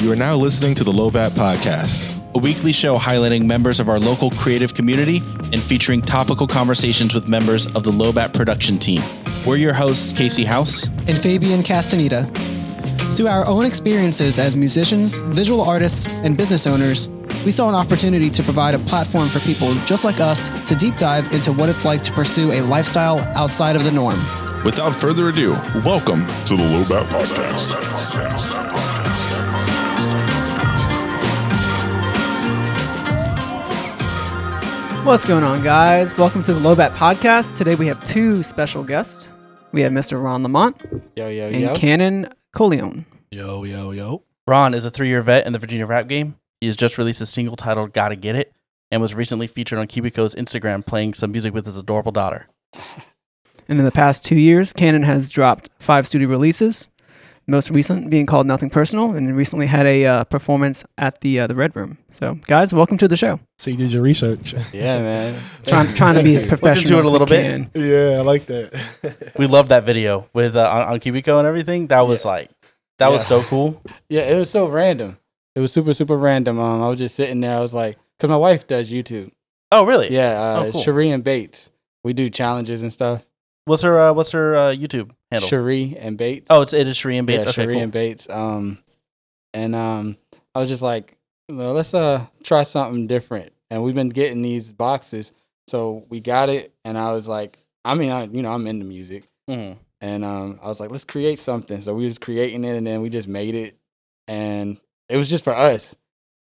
You are now listening to the LOWBAT podcast, a weekly show highlighting members of our local creative community and featuring topical conversations with members of the LOWBAT production team. We're your hosts, Casey House and Fabian Castaneda. Through our own experiences as musicians, visual artists, and business owners, we saw an opportunity to provide a platform for people just like us to deep dive into what it's like to pursue a lifestyle outside of the norm. Without further ado, welcome to the LOWBAT podcast. What's going on, guys? Welcome to the LOWBAT podcast. Today we have two special guests. We have Mr. Ron Lomont and Cannon Coleon. Yo. Ron is a 3-year vet in the Virginia rap game. He has just released a single titled Gotta Get It and was recently featured on Cubico's Instagram playing some music with his adorable daughter. And in the past 2 years, Cannon has dropped 5 studio releases, most recent being called Nothing Personal, and recently had a performance at the Red Room. So, guys, welcome to the show. So you did your research. Yeah, man. Trying to be as professional it a little bit. can. Yeah, I like that. We love that video with on Cubico and everything. That was was so cool. Yeah, it was so random. It was super random. I was just sitting there. I was like, because my wife does YouTube. Oh, really? Yeah, cool. Cherie and Bates. We do challenges and stuff. What's her YouTube handle? Cherie and Bates. Oh, it is Cherie and Bates. Yeah, Okay, Cherie cool. and Bates. I was just like, well, let's try something different. And we've been getting these boxes, so we got it. And I was like, I'm into music, Mm-hmm. and I was like, let's create something. So we was creating it, and then we just made it, and it was just for us,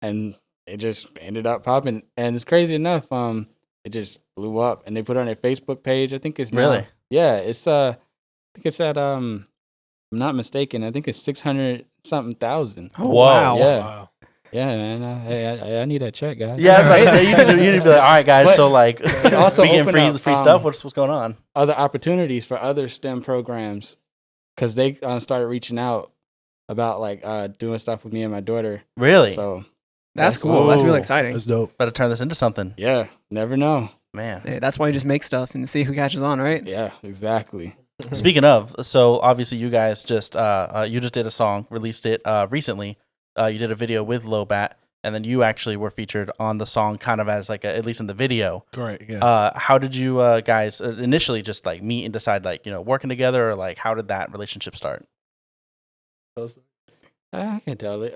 and it just ended up popping. And it's crazy enough, it just blew up, and they put it on their Facebook page. I think it's now, Really? yeah. It's I think it's at I'm not mistaken. I think it's 600 something thousand. Oh, Whoa. wow. Yeah. Wow. Yeah, man. Hey, I need that check, guys. Yeah, I was about to say, you need to be like, all right, guys, But so like, it also we getting opened up, free stuff? What's going on? Other opportunities for other STEM programs, because they started reaching out about like doing stuff with me and my daughter. Really? So That's cool. That's really Whoa. exciting. That's dope. Better turn this into something. yeah, never know. Man. Hey, that's why you just make stuff and see who catches on, right? Yeah, exactly. Speaking of, so obviously you guys just did a song, released it recently. You did a video with LOWBAT, and then you actually were featured on the song, kind of as like at least in the video. Correct. Yeah. How did you guys initially just like meet and decide working together, or like how did that relationship start? I can tell it.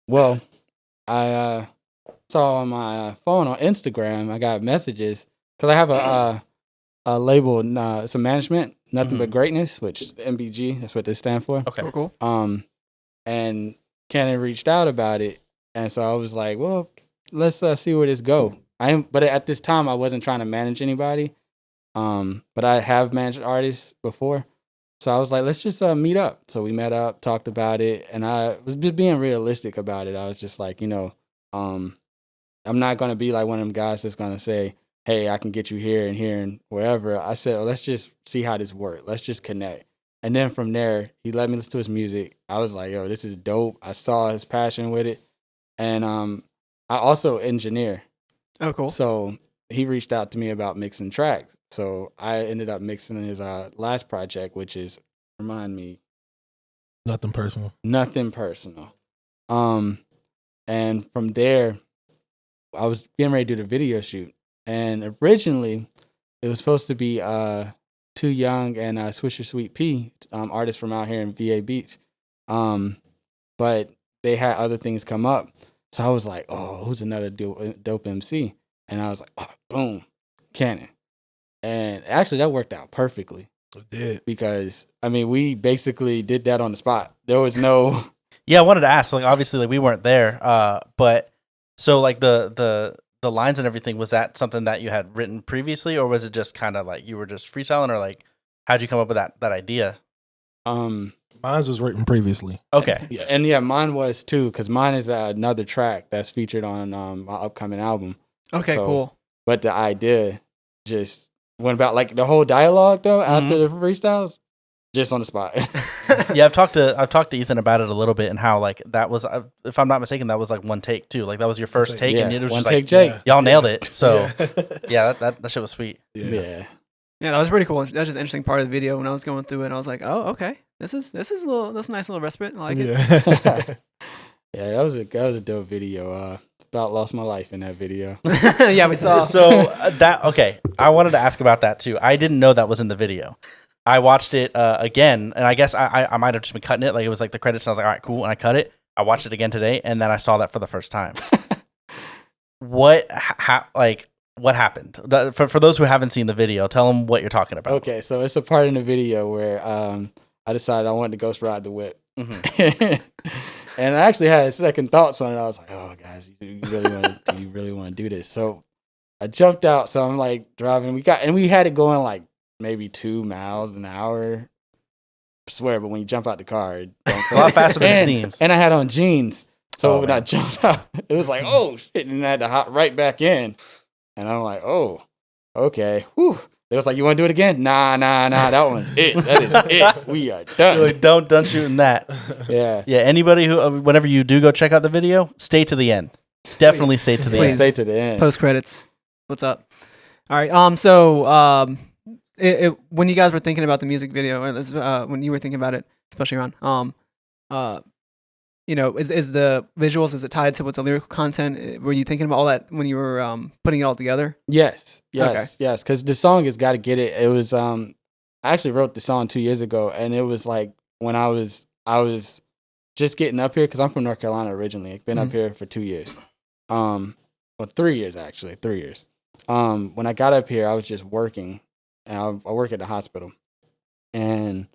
Well, I saw on my phone on Instagram, I got messages because I have a label, some management, Nothing But Greatness, which is MBG. That's what they stand for. Okay. Cool. And Cannon reached out about it, and so I was like, well, let's see where this go. But at this time, I wasn't trying to manage anybody. But I have managed artists before. So I was like, let's just meet up. So we met up, talked about it, and I was just being realistic about it. I was just like, I'm not going to be like one of them guys that's going to say, hey, I can get you here and wherever. I said, let's just see how this works. Let's just connect. And then from there, he let me listen to his music. I was like, yo, this is dope. I saw his passion with it. And I also engineer. Oh, cool. So he reached out to me about mixing tracks. So I ended up mixing his last project, which is, remind me, Nothing personal. Nothing Personal. And from there, I was getting ready to do the video shoot. And originally, it was supposed to be Too Young and Swisher Sweet Pea, artists from out here in VA Beach. But they had other things come up. So I was like, oh, who's another dope MC? And I was like, oh, boom, Cannon. And actually, that worked out perfectly. It did. Because, we basically did that on the spot. There was no... Yeah, I wanted to ask. Like, obviously, we weren't there. But so, like the lines and everything, was that something that you had written previously, or was it just kind of like you were just freestyling, or like how'd you come up with that idea? Mine was written previously. Okay. Yeah. And mine was too, because mine is another track that's featured on my upcoming album. Okay, So- cool. But the idea just went about, like, the whole dialogue though after the freestyles, just on the spot. Yeah, I've talked to Ethan about it a little bit, and how like that was, if I'm not mistaken, that was like one take too. Like that was your first take, and it was one just take, like Jake. y'all nailed it. So Yeah. yeah, that shit was sweet. Yeah. Yeah, that was pretty cool. That was just an interesting part of the video when I was going through it. I was like, oh, okay. This is that's a nice little respite. I like it. Yeah. Yeah, that was a dope video. About lost my life in that video. Yeah, we saw. So okay. I wanted to ask about that too. I didn't know that was in the video. I watched it again, and I guess I might have just been cutting it. Like it was like the credits, and I was like, all right, cool. And I cut it. I watched it again today, and then I saw that for the first time. What happened? For those who haven't seen the video, tell them what you're talking about. Okay, so it's a part in the video where I decided I wanted to ghost ride the whip. Mm-hmm. And I actually had second thoughts on it. I was like, "Oh, guys, you really want to do this?" So I jumped out. So I'm like driving. We had it going like maybe 2 miles an hour. I swear, but when you jump out the car, it's a lot faster than it seems. And I had on jeans, so when I jumped out, it was like, "Oh shit!" And I had to hop right back in. And I'm like, "Oh, okay." Whew. It was like, "You want to do it again?" Nah. That one's it. That is it. We are done. Like, don't shooting that. Yeah. Yeah. Anybody who, whenever you do go check out the video, stay to the end. Definitely stay to the end. Stay to the end. Post credits. What's up? All right. So when you guys were thinking about the music video, or when you were thinking about it, especially Ron, is the visuals, is it tied to what the lyrical content? Were you thinking about all that when you were putting it all together? Yes. Okay. Because the song has got to get it. It was I actually wrote the song 2 years ago, and it was like when I was just getting up here because I'm from North Carolina originally. I've been up here for 2 years, 3 years actually, 3 years. When I got up here, I was just working, and I work at the hospital, and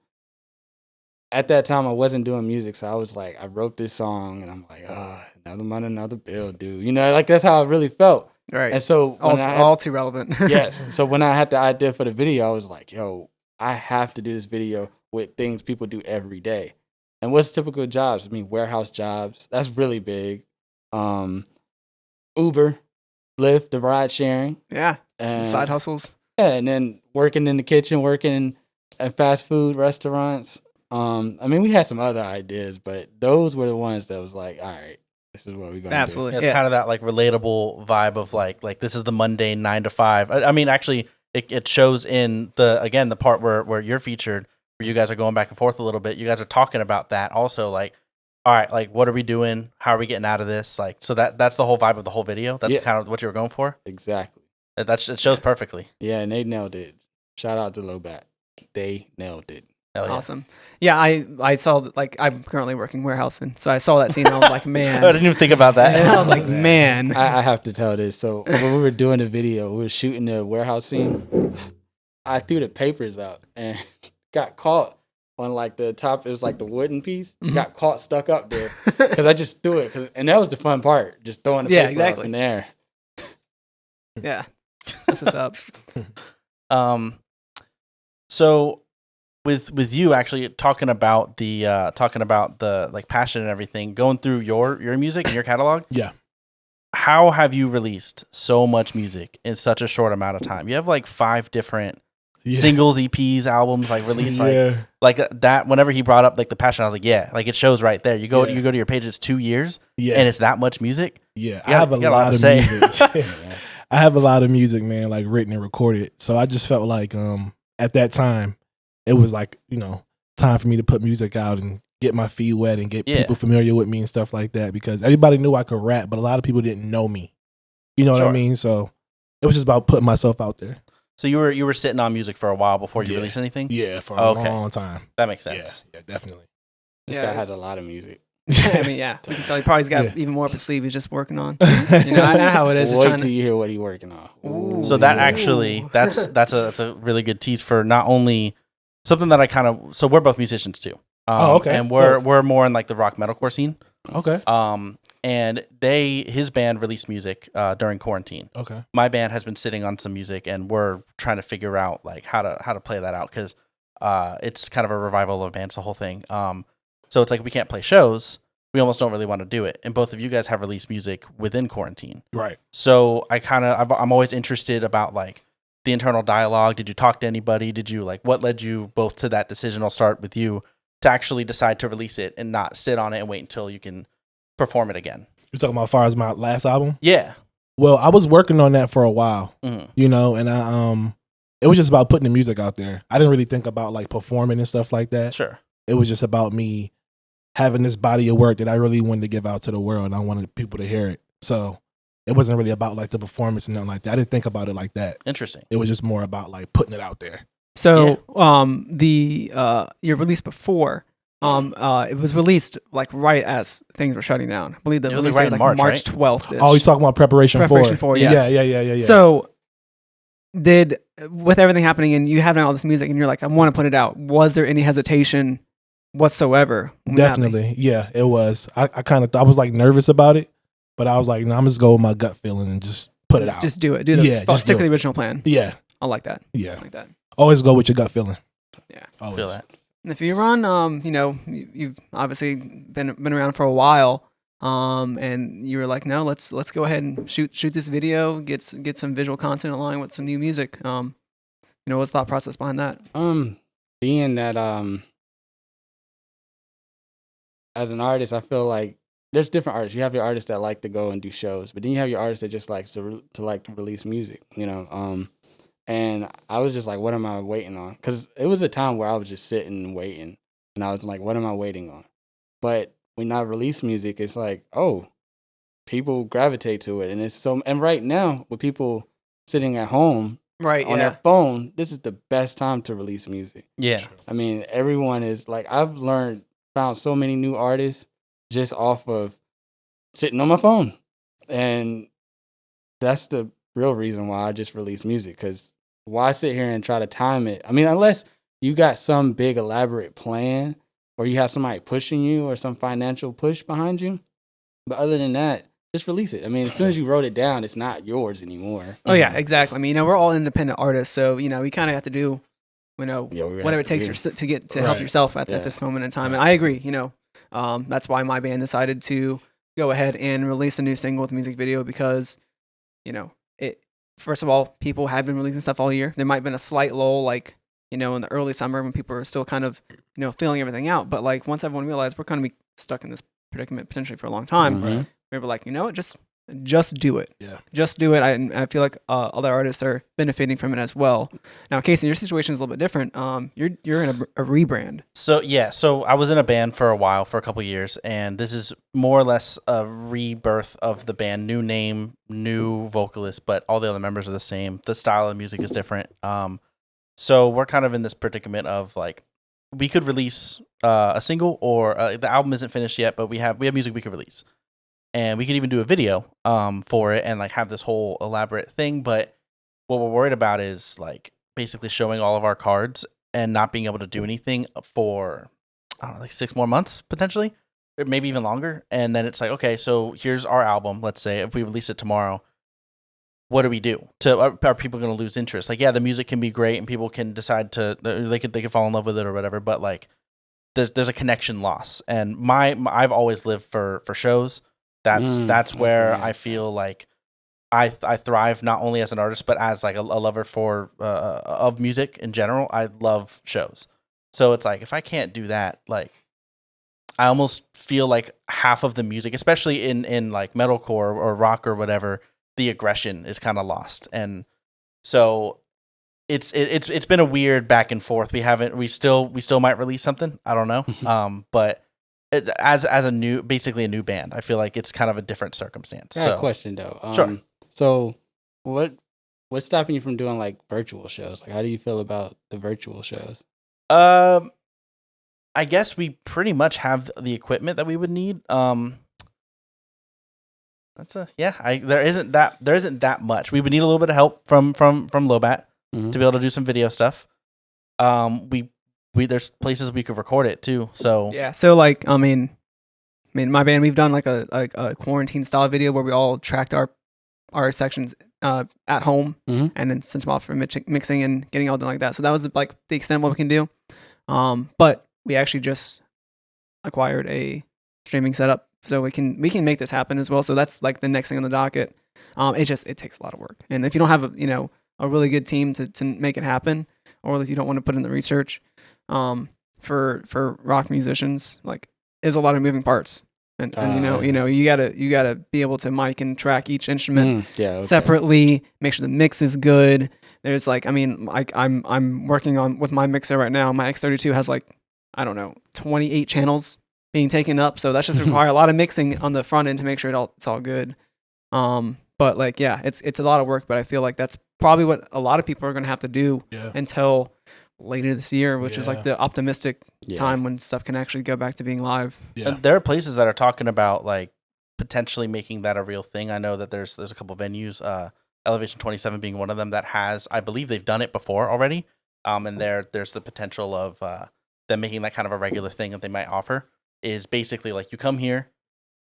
at that time, I wasn't doing music, so I was like, I wrote this song, and I'm like, another month, another bill, dude. Like that's how I really felt. Right. And so all too relevant. Yes. So when I had the idea for the video, I was like, yo, I have to do this video with things people do every day. And what's typical jobs? I mean, warehouse jobs. That's really big. Uber, Lyft, the ride sharing. Yeah. And side hustles. Yeah, and then working in the kitchen, working at fast food restaurants. I mean, we had some other ideas, but those were the ones that was like, all right, this is what we're going to do. It's kind of that like relatable vibe of like this is the mundane 9 to 5. I mean, actually, it shows in the part where you're featured, where you guys are going back and forth a little bit. You guys are talking about that also, like, all right, like what are we doing? How are we getting out of this? Like, so that's the whole vibe of the whole video. That's kind of what you were going for. Exactly. It shows perfectly. Yeah, and they nailed it. Shout out to LOWBAT. They nailed it. Yeah. Awesome. Yeah, I saw like I'm currently working warehousing, so I saw that scene and I was like, man. I didn't even think about that. And I was like, man. I have to tell this. So when we were doing the video, we were shooting the warehouse scene. I threw the papers up and got caught on like the top. It was like the wooden piece. Got caught stuck up there because I just threw it. And that was the fun part, just throwing the paper up in there. Yeah, that's what's up. So with you actually talking about the like passion and everything, going through your music and your catalog. Yeah. How have you released so much music in such a short amount of time? You have like 5 different singles, EPs, albums, like released, like that. Whenever he brought up like the passion, I was like, yeah, like it shows right there. You go to your page, it's 2 years, and it's that much music. Yeah, I have a lot of music. I have a lot of music, man, like written and recorded. So I just felt like at that time, it was like, time for me to put music out and get my feet wet and get people familiar with me and stuff like that, because everybody knew I could rap, but a lot of people didn't know me. You know what I mean? So it was just about putting myself out there. So you were sitting on music for a while before you released anything? Yeah, for a long time. That makes sense. Yeah, definitely. This guy has a lot of music. I mean, yeah, we can tell he probably's got even more up his sleeve. He's just working on. I know how it is. Wait till you hear what he's working on. Ooh. So that actually, that's a really good tease for not only something that I kind of. So we're both musicians too. Okay. And we're more in like the rock metalcore scene. Okay. And his band released music during quarantine. Okay. My band has been sitting on some music, and we're trying to figure out like how to play that out, because it's kind of a revival of a band, it's the whole thing. So it's like we can't play shows. We almost don't really want to do it. And both of you guys have released music within quarantine. Right. So I'm always interested about like the internal dialogue. Did you talk to anybody? Did you like, what led you both to that decision? I'll start with you, to actually decide to release it and not sit on it and wait until you can perform it again. You're talking about as far as my last album? Yeah. Well, I was working on that for a while, and it was just about putting the music out there. I didn't really think about like performing and stuff like that. Sure. it was just about me having this body of work that I really wanted to give out to the world, and I wanted people to hear it. So it wasn't really about like the performance and nothing like that. I didn't think about it like that. Interesting. It was just more about like putting it out there. So your release before, it was released like right as things were shutting down. I believe the It was, release like, date right was in like March, March 12th. Oh, you talking about preparation for? Yes. Yeah. So with everything happening and you having all this music and you're like, I want to put it out, was there any hesitation whatsoever? Definitely. Yeah, it was. I was like nervous about it, but I was like, no, I'm just go with my gut feeling and just put it out. Just do it. Just stick do to it. the original plan. Yeah. I like that. Yeah. I like that. Always go with your gut feeling. Yeah. Always. Feel that. And if you run, you've obviously been around for a while, and you were like, no, let's go ahead and shoot this video, get some visual content along with some new music. What's the thought process behind that? Being that as an artist, I feel like there's different artists. You have your artists that like to go and do shows, but then you have your artists that just like to release music. And I was just like, what am I waiting on? Because it was a time where I was just sitting and waiting. And I was like, what am I waiting on? But when I release music, it's like, oh, people gravitate to it. And right now, with people sitting at home on their phone, this is the best time to release music. Yeah. I mean, everyone is like, I've found so many new artists just off of sitting on my phone. And that's the real reason why I just release music, because why sit here and try to time it? I mean, unless you got some big elaborate plan or you have somebody pushing you or some financial push behind you. But other than that, just release it. I mean, as soon as you wrote it down, it's not yours anymore. Oh yeah, exactly. I mean, we're all independent artists, so we kind of have to do, whatever it takes to help yourself at this moment in time. And I agree. That's why my band decided to go ahead and release a new single with a music video because, first of all, people have been releasing stuff all year. There might have been a slight lull, like, in the early summer when people are still kind of, feeling everything out. But like once everyone realized we're going to be stuck in this predicament potentially for a long time, we were like, just do it. Yeah. Just do it. I feel like other artists are benefiting from it as well. Now, Casey, your situation is a little bit different. You're in a rebrand. So I was in a band for a while, for a couple years, and this is more or less a rebirth of the band. New name, new vocalist, but all the other members are the same. The style of music is different. So we're kind of in this predicament of like, we could release a single, or the album isn't finished yet, but we have music we could release. And we could even do a video for it and like have this whole elaborate thing. But what we're worried about is like basically showing all of our cards and not being able to do anything for, I don't know, like 6 more months potentially, or maybe even longer. And then it's like, okay, so here's our album. Let's say if we release it tomorrow, what do we do? Are people going to lose interest? Like, yeah, the music can be great and people can decide they could fall in love with it or whatever. But like, there's a connection loss. And I've always lived for shows. That's where I feel like I thrive, not only as an artist but as like a lover of music in general. I love shows, so it's like if I can't do that, like I almost feel like half of the music, especially in like metalcore or rock or whatever, the aggression is kind of lost, and so it's been a weird back and forth. We still might release something. I don't know, but. As basically a new band, I feel like it's kind of a different circumstance. I got a question though. Sure. So what's stopping you from doing like virtual shows? Like, how do you feel about the virtual shows? I guess we pretty much have the equipment that we would need. There isn't that much. We would need a little bit of help from LOWBAT to be able to do some video stuff. There's places we could record it too. So yeah. So like, I mean, my band, we've done like a quarantine style video where we all tracked our sections at home and then sent them off for mixing and getting all done like that. So that was like the extent of what we can do. But we actually just acquired a streaming setup, so we can make this happen as well. So that's like the next thing on the docket. It takes a lot of work, and if you don't have a really good team to make it happen, or if you don't want to put in the research. For rock musicians, like, is a lot of moving parts, and you gotta be able to mic and track each instrument separately, make sure the mix is good. There's like, I'm working on with my mixer right now. My X32 has like I don't know, 28 channels being taken up. So that's just require a lot of mixing on the front end to make sure it's all good. But like, yeah, it's a lot of work, but I feel like that's probably what a lot of people are going to have to do until later this year, which is like the optimistic time when stuff can actually go back to being live. Yeah. And there are places that are talking about like potentially making that a real thing. I know that there's a couple venues, Elevation 27 being one of them, that has, I believe they've done it before already. And there's the potential of them making that kind of a regular thing that they might offer, is basically like you come here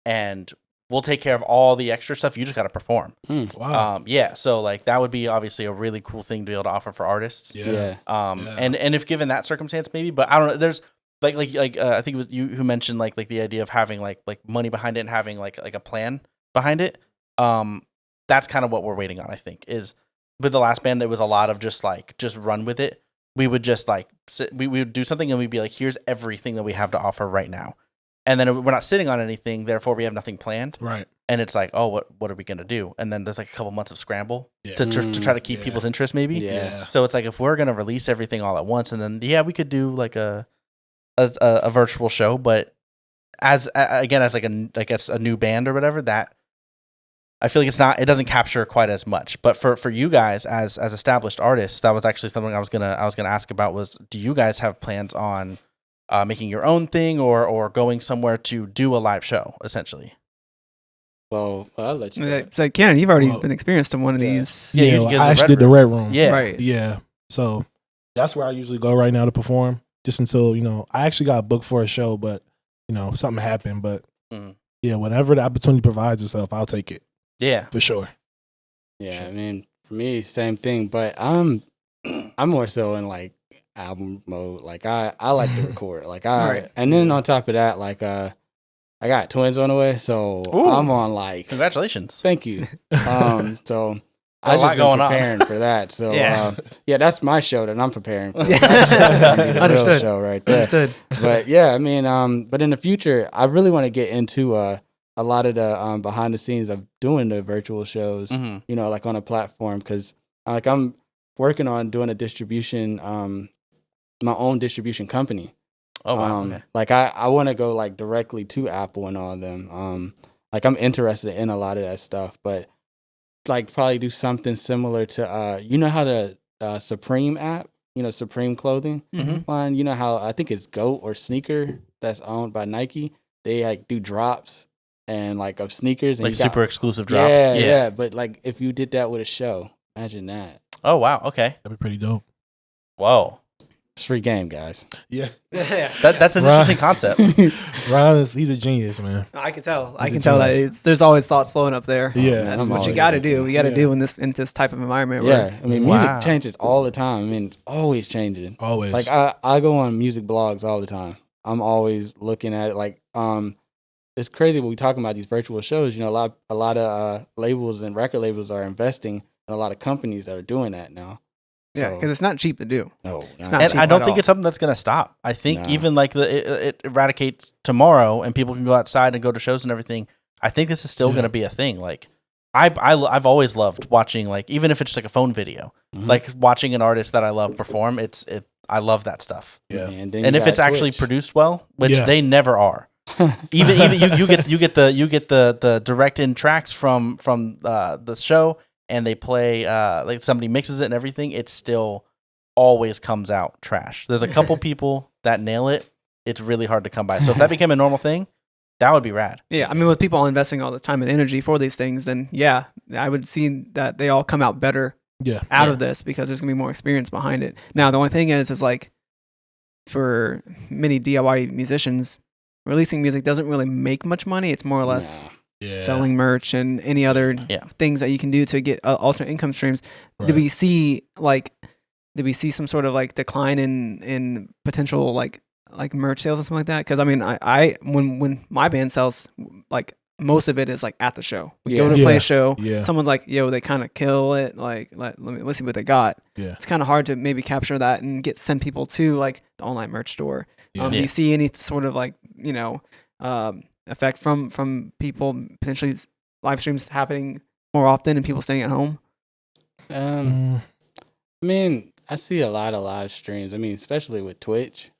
and we'll take care of all the extra stuff. You just got to perform. Wow. So like that would be obviously a really cool thing to be able to offer for artists. And if given that circumstance, maybe, but I don't know. There's like I think it was you who mentioned like the idea of having like money behind it and having like a plan behind it. That's kind of what we're waiting on. I think is with the last band, there was a lot of just run with it. We would just like we would do something and we'd be like, here's everything that we have to offer right now. And then we're not sitting on anything, therefore we have nothing planned. Right. And it's like, oh, what are we gonna do? And then there's like a couple months of scramble to try to keep people's interest, maybe. Yeah. So it's like if we're gonna release everything all at once, and then we could do like a virtual show, but as like a new band or whatever, that I feel like it doesn't capture quite as much. But for you guys as established artists, that was actually something I was gonna ask about. Was do you guys have plans on making your own thing or going somewhere to do a live show, essentially? Well, I'll let you. It's like, Cannon, you've already been experienced in one of these. Yeah, I actually did the Red Room. Yeah. Right. Yeah. So that's where I usually go right now to perform, just until, I actually got booked for a show, but, something happened. But, whenever the opportunity provides itself, I'll take it. Yeah. For sure. Yeah, I mean, for me, same thing. But I'm more so in, like, album mode. Like I like to record. Like and then on top of that, like I got twins on the way, so I'm on like congratulations. Thank you. So I just been preparing for that. So that's my show that I'm preparing for. Understood. Real show right there. Understood. But I mean, but in the future, I really want to get into a lot of the behind the scenes of doing the virtual shows. Like on a platform, because like I'm working on doing a distribution. My own distribution company. Oh wow! Okay. Like I want to go like directly to Apple and all of them. Like I'm interested in a lot of that stuff, but like probably do something similar to how the Supreme app, Supreme clothing line. How I think it's GOAT or Sneaker that's owned by Nike. They like do drops and like of sneakers, and like super exclusive drops. Yeah. But like if you did that with a show, imagine that. Oh wow! Okay, that'd be pretty dope. Whoa. It's free game, guys. Yeah. That's an interesting concept. Ron he's a genius, man. I can tell. I can tell that there's always thoughts flowing up there. Yeah. That's what you got to do. You got to do in this type of environment. Yeah. I mean, music changes all the time. I mean, it's always changing. Always. Like I go on music blogs all the time. I'm always looking at it. Like it's crazy when we talking about these virtual shows. A lot of labels and record labels are investing in a lot of companies that are doing that now. Yeah, because it's not cheap to do. No, it's not and cheap I don't at think all. it's something that's going to stop. I think even like it eradicates tomorrow, and people can go outside and go to shows and everything. I think this is still going to be a thing. Like I've always loved watching, like even if it's just like a phone video, like watching an artist that I love perform. I love that stuff. Yeah, and if it's actually produced well, which they never are. even you get the direct in tracks from the show. And they play, like somebody mixes it and everything, it still always comes out trash. There's a couple people that nail it. It's really hard to come by. So if that became a normal thing, that would be rad. Yeah, I mean, with people investing all the time and energy for these things, then I would see that they all come out better out of this because there's going to be more experience behind it. Now, the only thing is like, for many DIY musicians, releasing music doesn't really make much money. It's more or less... selling merch and any other things that you can do to get alternate income streams. Right. Did we see some sort of like decline in potential like merch sales or something like that? Because I mean, I when my band sells, like most of it is like at the show. We go to play a show. Yeah. Someone's like, yo, they kind of kill it. Like let's see what they got. Yeah. It's kind of hard to maybe capture that and send people to like the online merch store. Do you see any sort of like effect from people potentially live streams happening more often and people staying at home? I mean, I see a lot of live streams. I mean, especially with Twitch.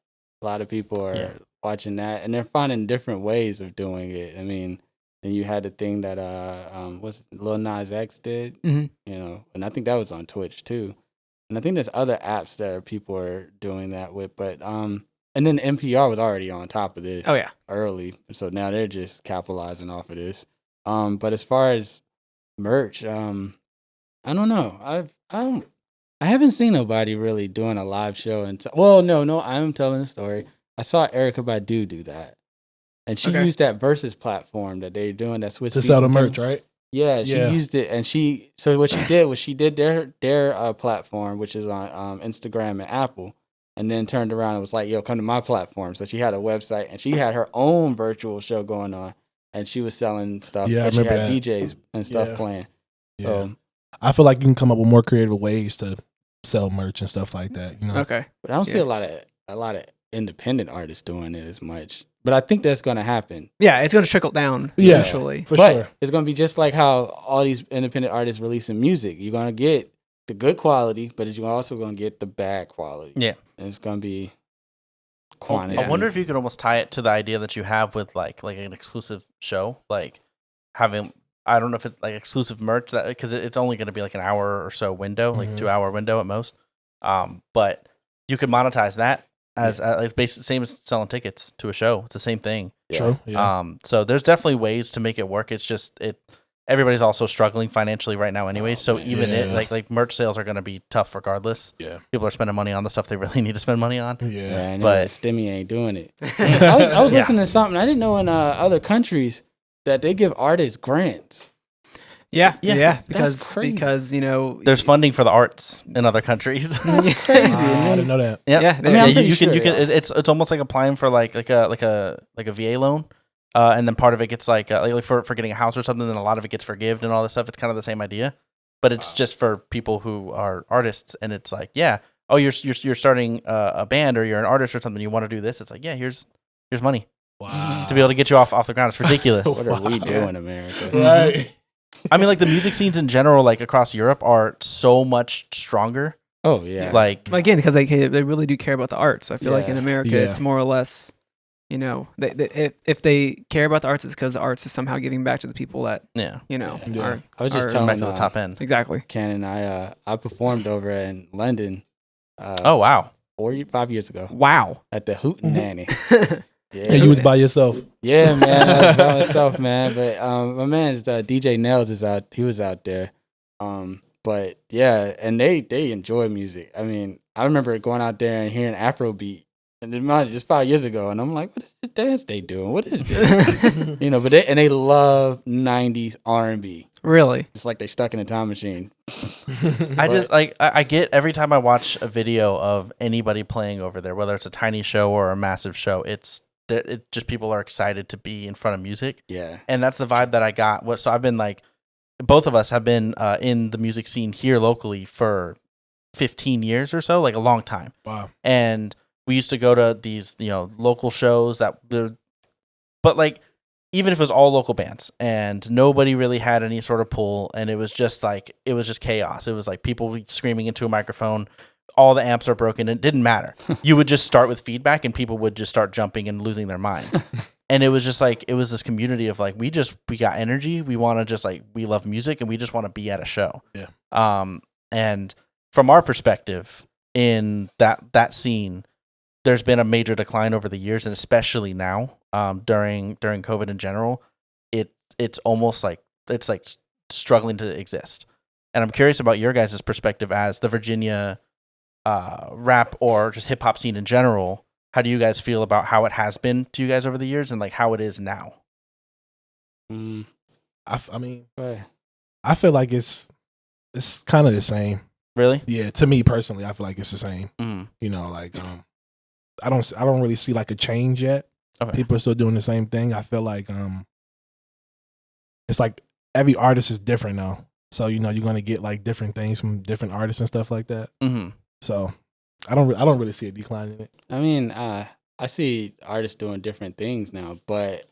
A lot of people are watching that, and they're finding different ways of doing it. I mean, and you had the thing that what's Lil Nas X did, you know, and I think that was on Twitch too. And I think there's other apps that people are doing that with, but and then NPR was already on top of this. Oh yeah. Early, so now they're just capitalizing off of this. But as far as merch, I don't know. I haven't seen nobody really doing a live show. No, I'm telling a story. I saw Erykah Badu do that, and she used that Versus platform that they're doing. That Swiss to sell the merch, right? Yeah, she used it, and so what she did was she did their platform, which is on Instagram and Apple, and then turned around and was like, "Yo, come to my platform." So she had a website, and she had her own virtual show going on, and she was selling stuff. Yeah, and she had that. DJs and stuff playing. Yeah, I feel like you can come up with more creative ways to sell merch and stuff like that. You know? Okay. But I don't see a lot of independent artists doing it as much. But I think that's going to happen. Yeah, it's going to trickle down eventually. For sure. It's going to be just like how all these independent artists releasing music. You're going to get the good quality, but you're also going to get the bad quality. Yeah. And it's going to be quantity. I wonder if you could almost tie it to the idea that you have with like an exclusive show, like having, I don't know if it's like exclusive merch, that because it's only going to be like an hour or so window, like 2 hour window at most. But you could monetize that as like basically same as selling tickets to a show. It's the same thing. True. Yeah. So there's definitely ways to make it work. It's just everybody's also struggling financially right now anyway. Like merch sales are going to be tough regardless. Yeah. People are spending money on the stuff they really need to spend money on. Yeah. But Stimmy ain't doing it. I was listening to something. I didn't know in other countries that they give artists grants. Yeah. Crazy. Because you know there's funding for the arts in other countries. That's crazy. I didn't know that. Yeah. I mean, you can. It's almost like applying for like a VA loan, and then part of it gets like for getting a house or something, and a lot of it gets forgived and all this stuff. It's kind of the same idea, but it's just for people who are artists, and it's like you're starting a band or you're an artist or something. You want to do this? It's like here's money. Wow. To be able to get you off the ground. It's ridiculous. What are we doing, America? Right. I mean, like the music scenes in general, like across Europe, are so much stronger. Oh yeah. Like again, because they really do care about the arts. I feel like in America, Yeah. it's more or less, you know, if they care about the arts, it's because the arts is somehow giving back to the people that you know are. I was just are telling back to the top end. Exactly. Cannon, I performed over in London. Oh wow. 5 years ago Wow. at the Hootenanny. Yeah, you was by yourself. Yeah, man, I was by myself, man. But my man's DJ Nails is out. He was out there. But yeah, and they enjoy music. I mean, I remember going out there and hearing Afrobeat, and just 5 years ago, and I'm like, what is this dance they doing? What is this? You know, but they love '90s R&B. Really? It's like they stuck in a time machine. I get every time I watch a video of anybody playing over there, whether it's a tiny show or a massive show, it just people are excited to be in front of music. Yeah. And that's the vibe that I got. So I've been like, both of us have been in the music scene here locally for 15 years or so, like a long time. Wow. And we used to go to these, local shows but like, even if it was all local bands and nobody really had any sort of pull, and it was just chaos. It was like people screaming into a microphone. All the amps are broken. It didn't matter. You would just start with feedback and people would just start jumping and losing their minds. And it was just like, it was this community of like, we got energy. We want to just like, we love music and we just want to be at a show. Yeah. And from our perspective in that scene, there's been a major decline over the years, and especially now, during COVID in general, it's almost like it's like struggling to exist. And I'm curious about your guys' perspective as the Virginia rap or just hip hop scene in general. How do you guys feel about how it has been to you guys over the years and like how it is now? I mean, I feel like it's kind of the same. Really? Yeah, to me personally, I feel like it's the same. Mm-hmm. You know, like I don't really see like a change yet. Okay. People are still doing the same thing. I feel like it's like every artist is different now. So you're gonna get like different things from different artists and stuff like that. Mm-hmm. So I don't really see a decline in it. I mean, I see artists doing different things now, but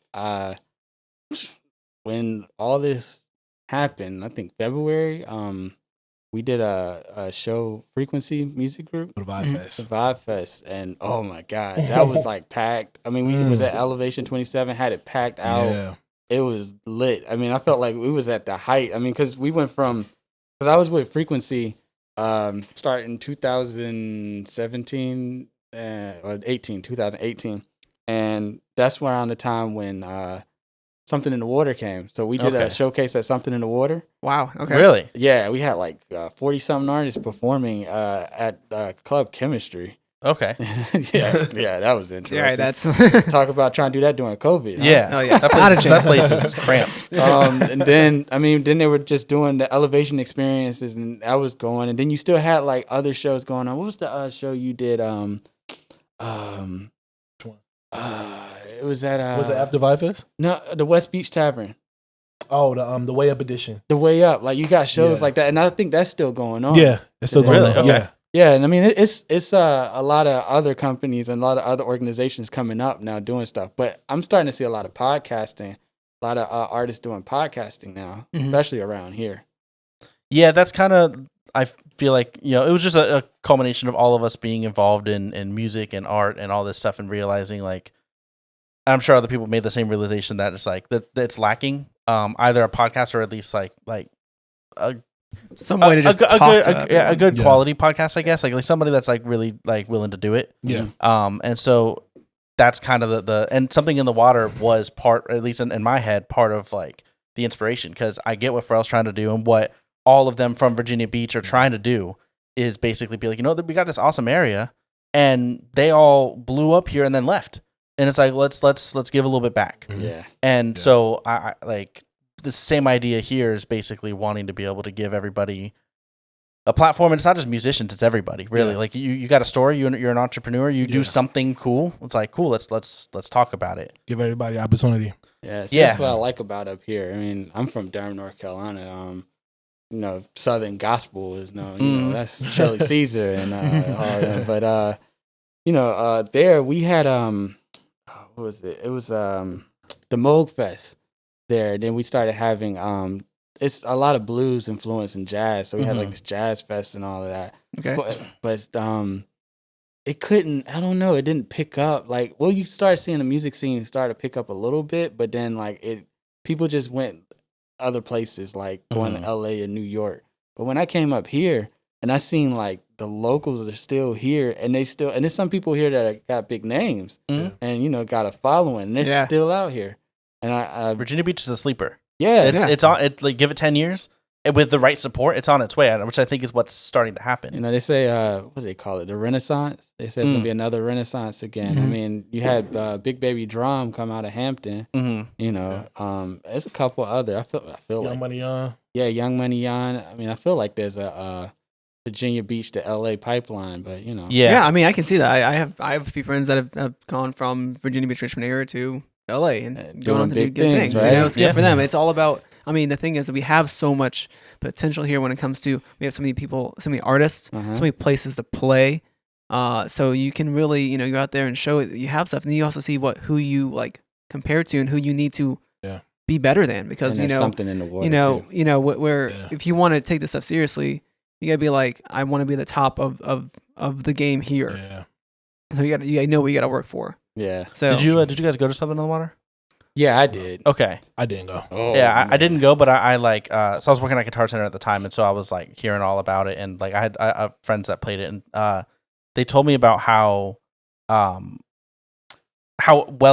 when all this happened, I think February, we did a show, Frequency Music Group, For the Vibe the Fest. Vibe Fest, and oh my God, that was like packed. I mean, we was at Elevation 27, had it packed out. Yeah. It was lit. I mean, I felt like we was at the height. I mean, because we went from, because I was with Frequency starting 2017 or 2018. And that's around the time when Something in the Water came. So we did a showcase at Something in the Water. Wow. Okay. Really? Yeah, we had like 40-something artists performing at Club Chemistry. Okay. yeah, that was interesting. Yeah, right, that's Talk about trying to do that during COVID. Huh? Yeah. Oh, yeah. That place is cramped. And then then they were just doing the Elevation experiences, and that was going. And then you still had like other shows going on. What was the show you did? It was at Was it after Vibe Fest? No, the West Beach Tavern. Oh, the Way Up edition. The Way Up. Like you got shows like that, and I think that's still going on. Yeah, it's still going Really? on. Okay. Yeah. Yeah, and I mean it's a lot of other companies and a lot of other organizations coming up now doing stuff. But I'm starting to see a lot of podcasting, a lot of artists doing podcasting now, especially around here. Yeah, that's kind of, I feel like, it was just a culmination of all of us being involved in music and art and all this stuff, and realizing, like, I'm sure other people made the same realization that it's like that it's lacking either a podcast or at least like some way to just a good quality podcast, I guess, like somebody that's like really like willing to do it. Yeah. And so that's kind of the and Something in the Water was part, at least in my head, part of like the inspiration, because I get what Pharrell's trying to do, and what all of them from Virginia Beach are trying to do is basically be like, we got this awesome area, and they all blew up here and then left, and it's like let's give a little bit back. Yeah. And so I like the same idea here is basically wanting to be able to give everybody a platform, and it's not just musicians, it's everybody, really. Yeah. Like you got a story, you're an entrepreneur, you do something cool. It's like, cool, let's talk about it. Give everybody opportunity. Yeah, that's what I like about up here. I mean, I'm from Durham, North Carolina. Southern gospel is known. That's Shirley Caesar and all that. But there we had what was it? It was the Moog Fest there. Then we started having it's a lot of blues influence and jazz. So we had like this jazz fest and all of that. Okay. But it couldn't, I don't know, it didn't pick up. Like, well, you started seeing the music scene start to pick up a little bit, but then like people just went other places, like going to LA and New York. But when I came up here and I seen like the locals are still here, and there's some people here that got big names and got a following, and they're still out here. And Virginia Beach is a sleeper. Yeah, it's on. It like give it 10 years, and with the right support, it's on its way. Which I think is what's starting to happen. They say what do they call it? The Renaissance. They say it's gonna be another Renaissance again. I mean, you had Big Baby Drum come out of Hampton. There's a couple other. I feel Young like Money On. Yeah, Young Money On. I mean, I feel like there's a Virginia Beach to LA pipeline, but Yeah, I mean, I can see that. I have a few friends that have gone from Virginia Beach, Richmond area to LA and going on to do good things. Right? It's good for them. It's all about. I mean, the thing is that we have so much potential here when it comes to, we have so many people, so many artists, so many places to play. So you can really, go out there and show it, you have stuff, and you also see who you like compare to and who you need to be better than, because something in the water where if you want to take this stuff seriously, you gotta be like, I want to be the top of the game here. Yeah. So you know what you gotta work for. Yeah. So did you guys go to Something in the Water? Yeah, I did. Okay. I didn't go. Oh, yeah, I didn't go, but I like so I was working at Guitar Center at the time, and so I was like hearing all about it, and like I had friends that played it, and they told me about how well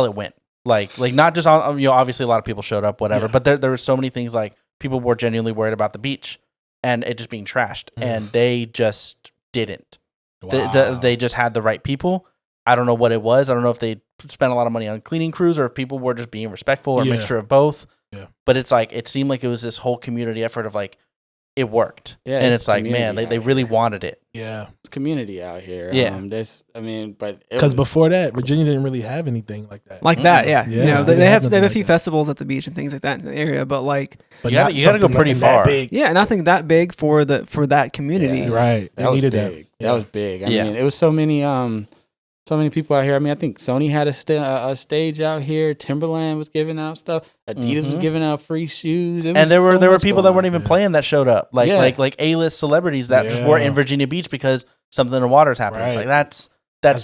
it went. Like not just on, obviously a lot of people showed up, whatever, but there were so many things, like people were genuinely worried about the beach and it just being trashed, and they just didn't. Wow. They just had the right people. I don't know what it was. I don't know if they spent a lot of money on cleaning crews or if people were just being respectful or a mixture of both. Yeah. But it's like, it seemed like it was this whole community effort of like, it worked. Yeah, and it's like, man, they really wanted it. Yeah. It's community out here. Yeah. Because before that, Virginia didn't really have anything like that. Yeah. They have a few like festivals at the beach and things like that in the area, but like, you gotta go pretty far. Yeah, nothing that big for that community. Yeah, right. That was needed big. that. That was big. I mean, it was so many so many people out here. I mean, I think Sony had a stage out here. Timberland was giving out stuff. Adidas was giving out free shoes. And there were people that weren't even playing that showed up, like A-list celebrities that just weren't in Virginia Beach because something in the water is happening. It's like that's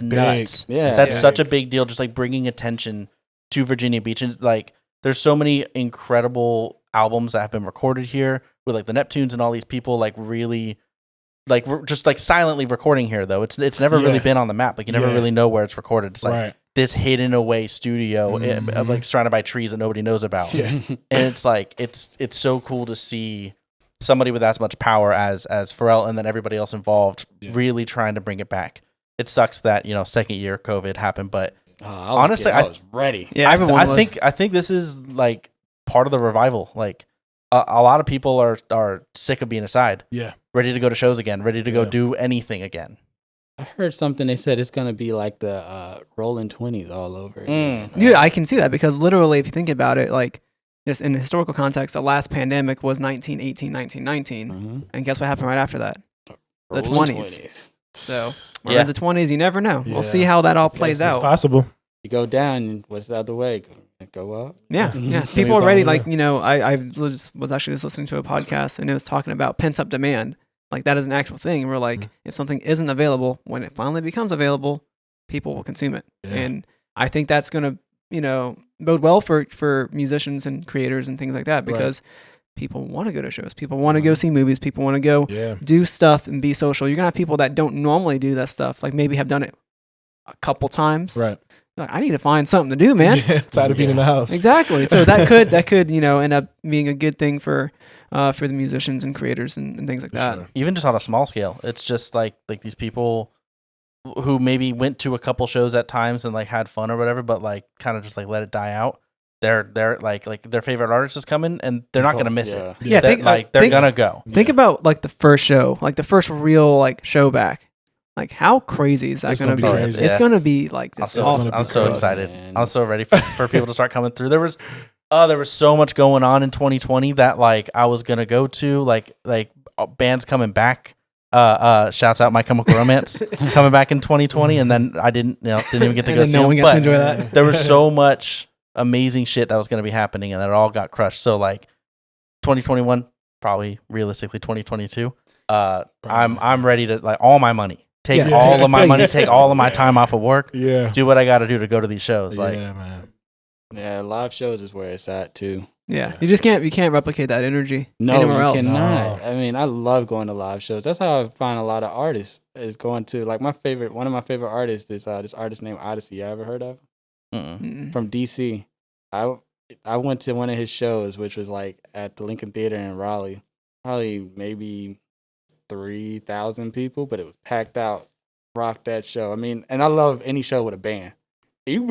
nuts. Yeah, that's such a big deal. Just like bringing attention to Virginia Beach, and like there's so many incredible albums that have been recorded here with like the Neptunes and all these people like really. Like we're just like silently recording here though. It's never really been on the map. Like you never really know where it's recorded. It's like this hidden away studio, like surrounded by trees that nobody knows about. And it's like it's so cool to see somebody with as much power as Pharrell and then everybody else involved really trying to bring it back. It sucks that second year COVID happened, but honestly, I was ready. Yeah, I think this is like part of the revival. Like a lot of people are sick of being aside. Yeah. Ready to go to shows again, ready to go do anything again. I heard something. They said it's going to be like the Rolling 20s all over. Right? Yeah, I can see that because literally, if you think about it, like just in historical context, the last pandemic was 1918, 1919. And guess what happened right after that? The 20s. So we're in the 20s. You never know. We'll see how that all plays out. It's possible. You go down, what's the other way? Go up? Yeah. People are ready. Like, I was actually just listening to a podcast and it was talking about pent-up demand. Like, that is an actual thing. And we're like, if something isn't available, when it finally becomes available, people will consume it. Yeah. And I think that's going to, bode well for musicians and creators and things like that because people want to go to shows. People want to go see movies. People want to go do stuff and be social. You're going to have people that don't normally do that stuff, like maybe have done it a couple times. Right. Like, I need to find something to do, man. Yeah, tired of being in the house. Exactly. So that could end up being a good thing for the musicians and creators and things like that. Sure. Even just on a small scale, it's just like these people who maybe went to a couple shows at times and like had fun or whatever, but like kind of just like let it die out. They're like their favorite artist is coming and they're not gonna miss it. Yeah, they're gonna go. Think about like the first show, like the first real like show back. Like, how crazy is that going to be? Crazy. It's going to be like this. I'm so excited. Man. I'm so ready for people to start coming through. There was so much going on in 2020 that like I was gonna go to like bands coming back. Shouts out My Chemical Romance coming back in 2020, and then I didn't even get to go see them. No one gets to enjoy that. There was so much amazing shit that was going to be happening, and it all got crushed. So like 2021, probably realistically 2022. I'm ready to like all my money. Take all of my money, take all of my time off of work. Yeah. Do what I got to do to go to these shows. Like, man. Yeah, live shows is where it's at too. Yeah. You just can't replicate that energy anywhere else. Cannot. I mean, I love going to live shows. That's how I find a lot of artists is going to like one of my favorite artists is this artist named Odyssey. You ever heard of? From DC. I went to one of his shows, which was like at the Lincoln Theater in Raleigh. Probably maybe 3,000 people, but it was packed out. Rocked that show. I mean, and I love any show with a band. You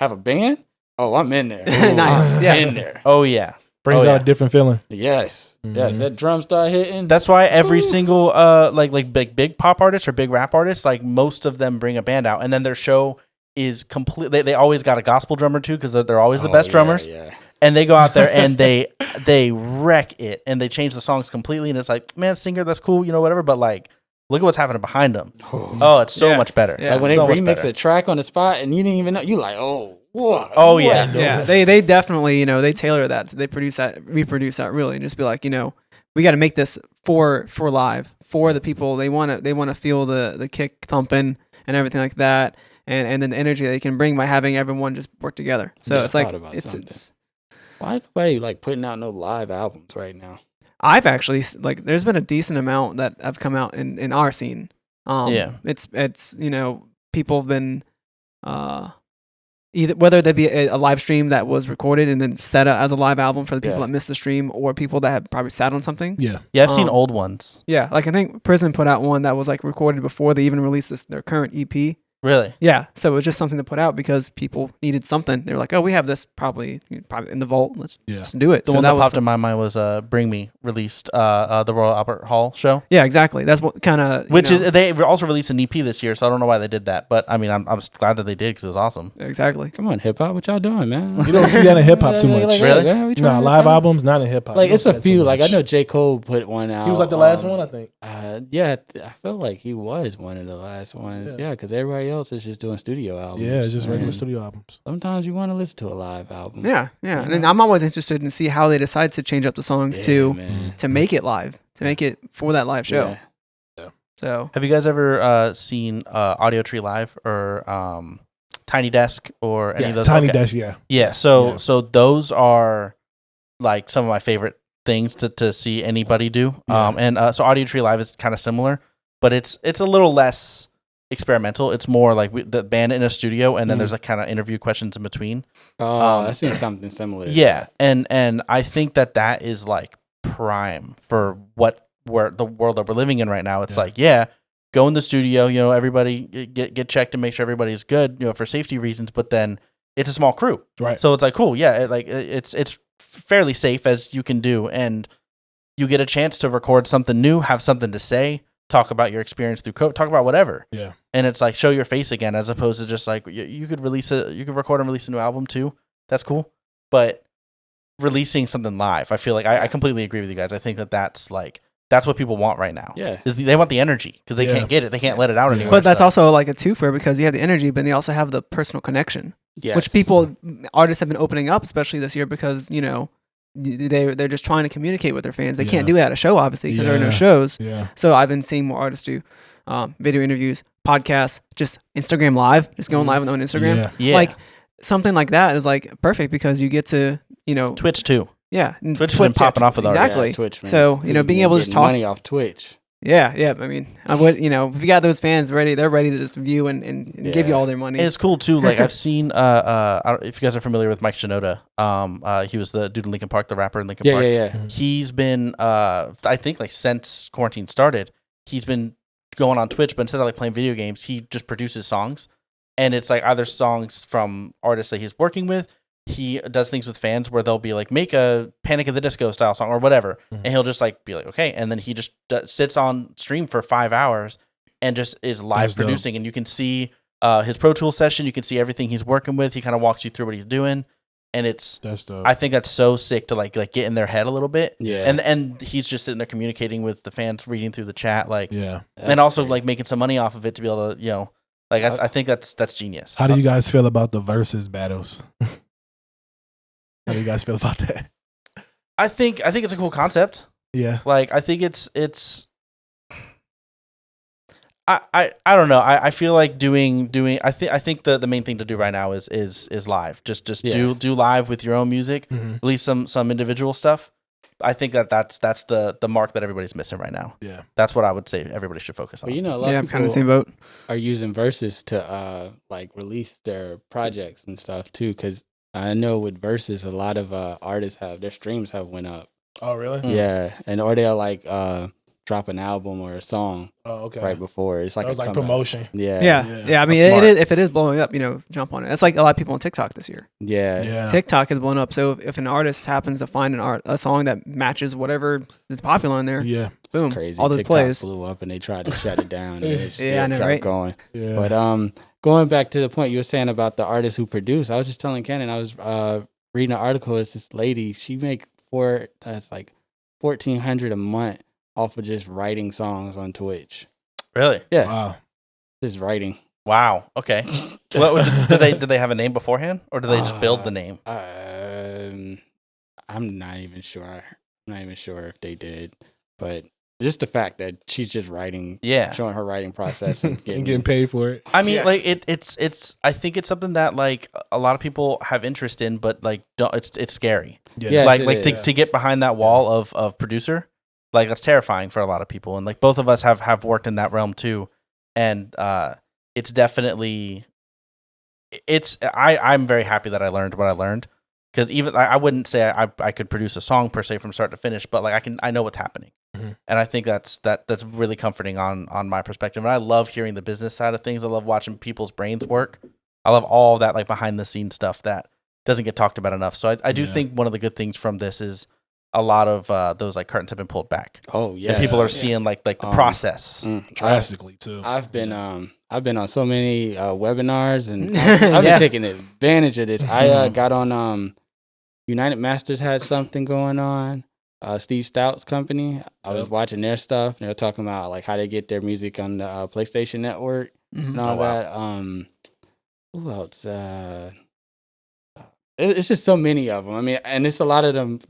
have a band? Oh, I'm in there. Nice. I'm in there. Oh yeah. Brings out a different feeling. Yes. Yes. That drum start hitting. That's why every single like big pop artists or big rap artists, like most of them bring a band out, and then their show is complete. They always got a gospel drummer too, because they're always the best drummers. Yeah. And they go out there and they wreck it, and they change the songs completely. And it's like, man, singer, that's cool, whatever. But like, look at what's happening behind them. Oh, it's so much better. Yeah. Like when they remix a track on the spot, and you didn't even know, you like, oh, what? Oh yeah, yeah. They definitely, they tailor that. They reproduce that really, and just be like, we got to make this for live for the people. They want to feel the kick thumping and everything like that, and then the energy they can bring by having everyone just work together. So it's like it's why nobody like putting out no live albums right now? I've actually there's been a decent amount that have come out in our scene. It's people have been either whether there be a live stream that was recorded and then set up as a live album for the people that missed the stream, or people that have probably sat on something. Yeah, I've seen old ones. Yeah, like I think Prison put out one that was like recorded before they even released their current EP. Really? Yeah. So it was just something to put out because people needed something. They were like, "Oh, we have this probably in the vault. Let's just do it." The one that popped in my mind was "Bring Me," released the Royal Albert Hall show. Yeah, exactly. That's what kind of they also released an EP this year, so I don't know why they did that, but I mean, I'm glad that they did because it was awesome. Exactly. Come on, hip hop, what y'all doing, man? You don't see that in hip hop too much. Really? No, live albums not in hip hop. Like it's a few. Like I know J. Cole put one out. He was like the last one, I think. Yeah, I feel like he was one of the last ones. Yeah, because everybody else is just doing studio albums. Yeah, just regular And studio albums. sometimes you want to listen to a live album. Yeah. You And know? I'm always interested in see how they decide to change up the songs man. to make it live, to make it for that live show. Yeah. So Have you guys ever seen Audio Tree Live or Tiny Desk or any of those? Tiny Okay. Desk, yeah. Yeah. So Yeah. so those are like some of my favorite things to see anybody do. Yeah. So Audio Tree Live is kind of similar, but it's a little less experimental. It's more like the band in a studio, and then there's like kind of interview questions in between. I've seen something similar. To Yeah, that. and I think that is like prime for where the world that we're living in right now. It's Yeah. like, go in the studio, everybody get checked and make sure everybody's good, for safety reasons. But then it's a small crew, Right. so it's like cool, it's fairly safe as you can do, and you get a chance to record something new, have something to say, talk about your experience through code, talk about whatever. Yeah. And it's like show your face again, as opposed to just like you could record and release a new album too. That's cool, but releasing something live, I feel like I completely agree with you guys. I think that's what people want right now. Yeah. Is they want the energy because they Yeah. can't get it. They can't let it out Yeah. anymore. but that's so. also like a twofer because you have the energy, but you also have the personal connection, Yes. which artists have been opening up, especially this year because they're just trying to communicate with their fans. They can't Yeah. do it at a show, obviously, because there are no Yeah. shows. Yeah. So I've been seeing more artists do video interviews, podcasts, just Instagram live, just going live on Instagram. Yeah. Yeah. Like something like that is like perfect because you get to Twitch too. yeah, Twitch has been popping off with artists. exactly. Yeah, Twitch, man. So People being able to just getting talk. money off Twitch. Yeah. I mean, I would if you got those fans ready, they're ready to just view and give you Yeah. all their money. And it's cool too. Like I've seen, I don't, if you guys are familiar with Mike Shinoda, he was the dude in Linkin Park, the rapper in Linkin Park. Yeah. He's been, I think like since quarantine started, he's been going on Twitch, but instead of like playing video games, he just produces songs, and it's like either songs from artists that he's working with. He does things with fans where they'll be like, make a Panic at the Disco style song or whatever. And he'll just like be like, okay. And then he just sits on stream for 5 hours and just is live That's dope. producing. And you can see his Pro Tools session. You can see everything he's working with. He kind of walks you through what he's doing. And That's dope. I think that's so sick to like get in their head a little bit. Yeah. And he's just sitting there communicating with the fans, reading through the chat, like, yeah. and also great. like making some money off of it to be able to, I think that's genius. How do you guys feel about the versus battles? How do you guys feel about that? I think it's a cool concept. Yeah. Like I think it's I don't know. I feel like doing I think the main thing to do right now is live. Just Yeah. do live with your own music. Mhm. Release some individual stuff. I think that's the mark that everybody's missing right now. Yeah. That's what I would say everybody should focus on. But a lot Yeah, of I'm kind of the people same boat. are using Versus to like release their projects and stuff too. Because I know with Versus, a lot of artists have their streams have went up. Oh, really? Mm. Yeah, and or they'll like drop an album or a song Oh, okay. right before. It's like That was a like comeback. promotion. Yeah, Yeah. I mean, That's smart. if it is blowing up, jump on it. That's like a lot of people on TikTok this year. yeah. Yeah. TikTok has blown up. So if an artist happens to find a song that matches whatever is popular in there, Yeah. boom, It's crazy. all those TikTok plays. blew up and they tried to shut it down. And it still Yeah, I know, kept right? going. Yeah. But going back to the point you were saying about the artists who produce, I was just telling Cannon, I was reading an article. It's this lady. She make that's like $1,400 a month off of just writing songs on Twitch. Really? Yeah, Wow. just writing. Wow. Okay. Did they have a name beforehand, or did they just build the name? I'm not even sure. I'm not even sure if they did, but just the fact that she's just writing, Yeah. showing her writing process and And getting paid for it. I mean, Yeah. like it's. I think it's something that like a lot of people have interest in, but like don't. It's scary. Yeah. Yes, like it like is. to get behind that wall of producer, like that's terrifying for a lot of people. And like both of us have worked in that realm too, and it's definitely. I'm very happy that I learned what I learned, because even I wouldn't say I could produce a song per se from start to finish, but like I know what's happening. Mhm. And I think that's really comforting on my perspective. And I love hearing the business side of things. I love watching people's brains work. I love all that like behind the scenes stuff that doesn't get talked about enough. So I do Yeah. think one of the good things from this is a lot of those like curtains have been pulled back. Oh yeah, And people are seeing like the process. Drastically, too. I've been on so many webinars and I've been Yeah. taking advantage of this. I got on United Masters had something going on. Steve Stout's company. I was Yep. watching their stuff. And they were talking about like how they get their music on the PlayStation Network. and all that. Who else? It's just so many of them. I mean, and it's a lot of them.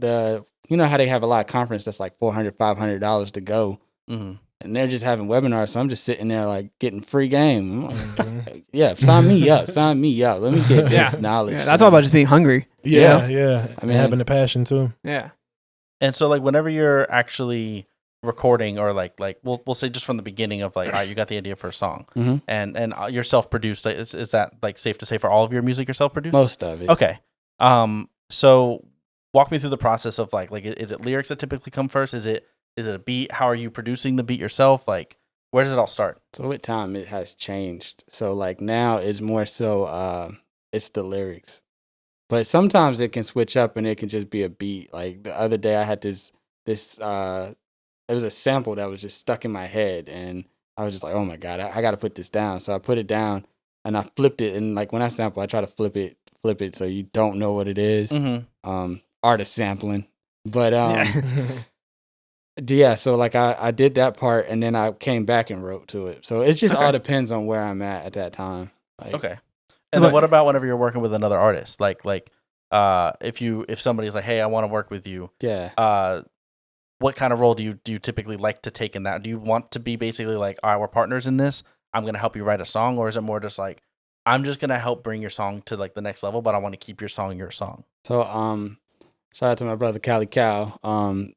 You know how they have a lot of conference that's like $400, $500 to go, and they're just having webinars. So I'm just sitting there like getting free game. Like, yeah, sign me up. Let me get this knowledge. Yeah, that's all about just being hungry. Yeah. I mean, having the passion too. Yeah. And so like whenever you're actually recording or like we'll say just from the beginning of like, all right, you got the idea for a song and you're self-produced. Is that like safe to say for all of your music you're self-produced? Most of it. Okay. So walk me through the process of like is it lyrics that typically come first? Is it a beat? How are you producing the beat yourself? Like where does it all start? So with time it has changed. So like now it's more so it's the lyrics. But sometimes it can switch up and it can just be a beat. Like the other day I had this it was a sample that was just stuck in my head and I was just like, oh my God, I got to put this down. So I put it down and I flipped it. And like when I sample, I try to flip it so you don't know what it is. Artist sampling. But yeah, so like I did that part and then I came back and wrote to it. So it just all depends on where I'm at that time. Like, okay. And then what about whenever you're working with another artist? Like if somebody's like, hey, I want to work with you. Yeah. What kind of role do you typically like to take in that? Do you want to be basically like, all right, we're partners in this. I'm going to help you write a song. Or is it more just like, I'm just going to help bring your song to like the next level, but I want to keep your song. So, shout out to my brother, Cali Cal.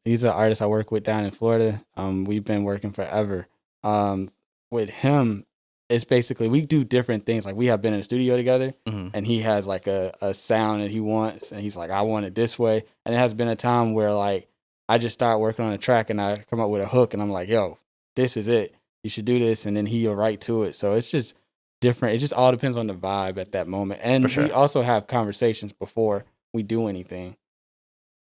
He's an artist I work with down in Florida. We've been working forever. With him, it's basically, we do different things. Like we have been in the studio together and he has like a sound that he wants. And he's like, I want it this way. And it has been a time where like, I just start working on a track and I come up with a hook and I'm like, yo, this is it. You should do this. And then he'll write to it. So it's just different. It just all depends on the vibe at that moment. And we also have conversations before we do anything.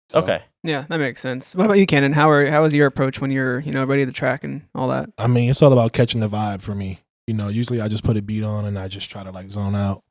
So. Okay. Yeah, that makes sense. What about you, Cannon? How is your approach when you're, ready to track and all that? I mean, it's all about catching the vibe for me. Usually I just put a beat on and I just try to like zone out.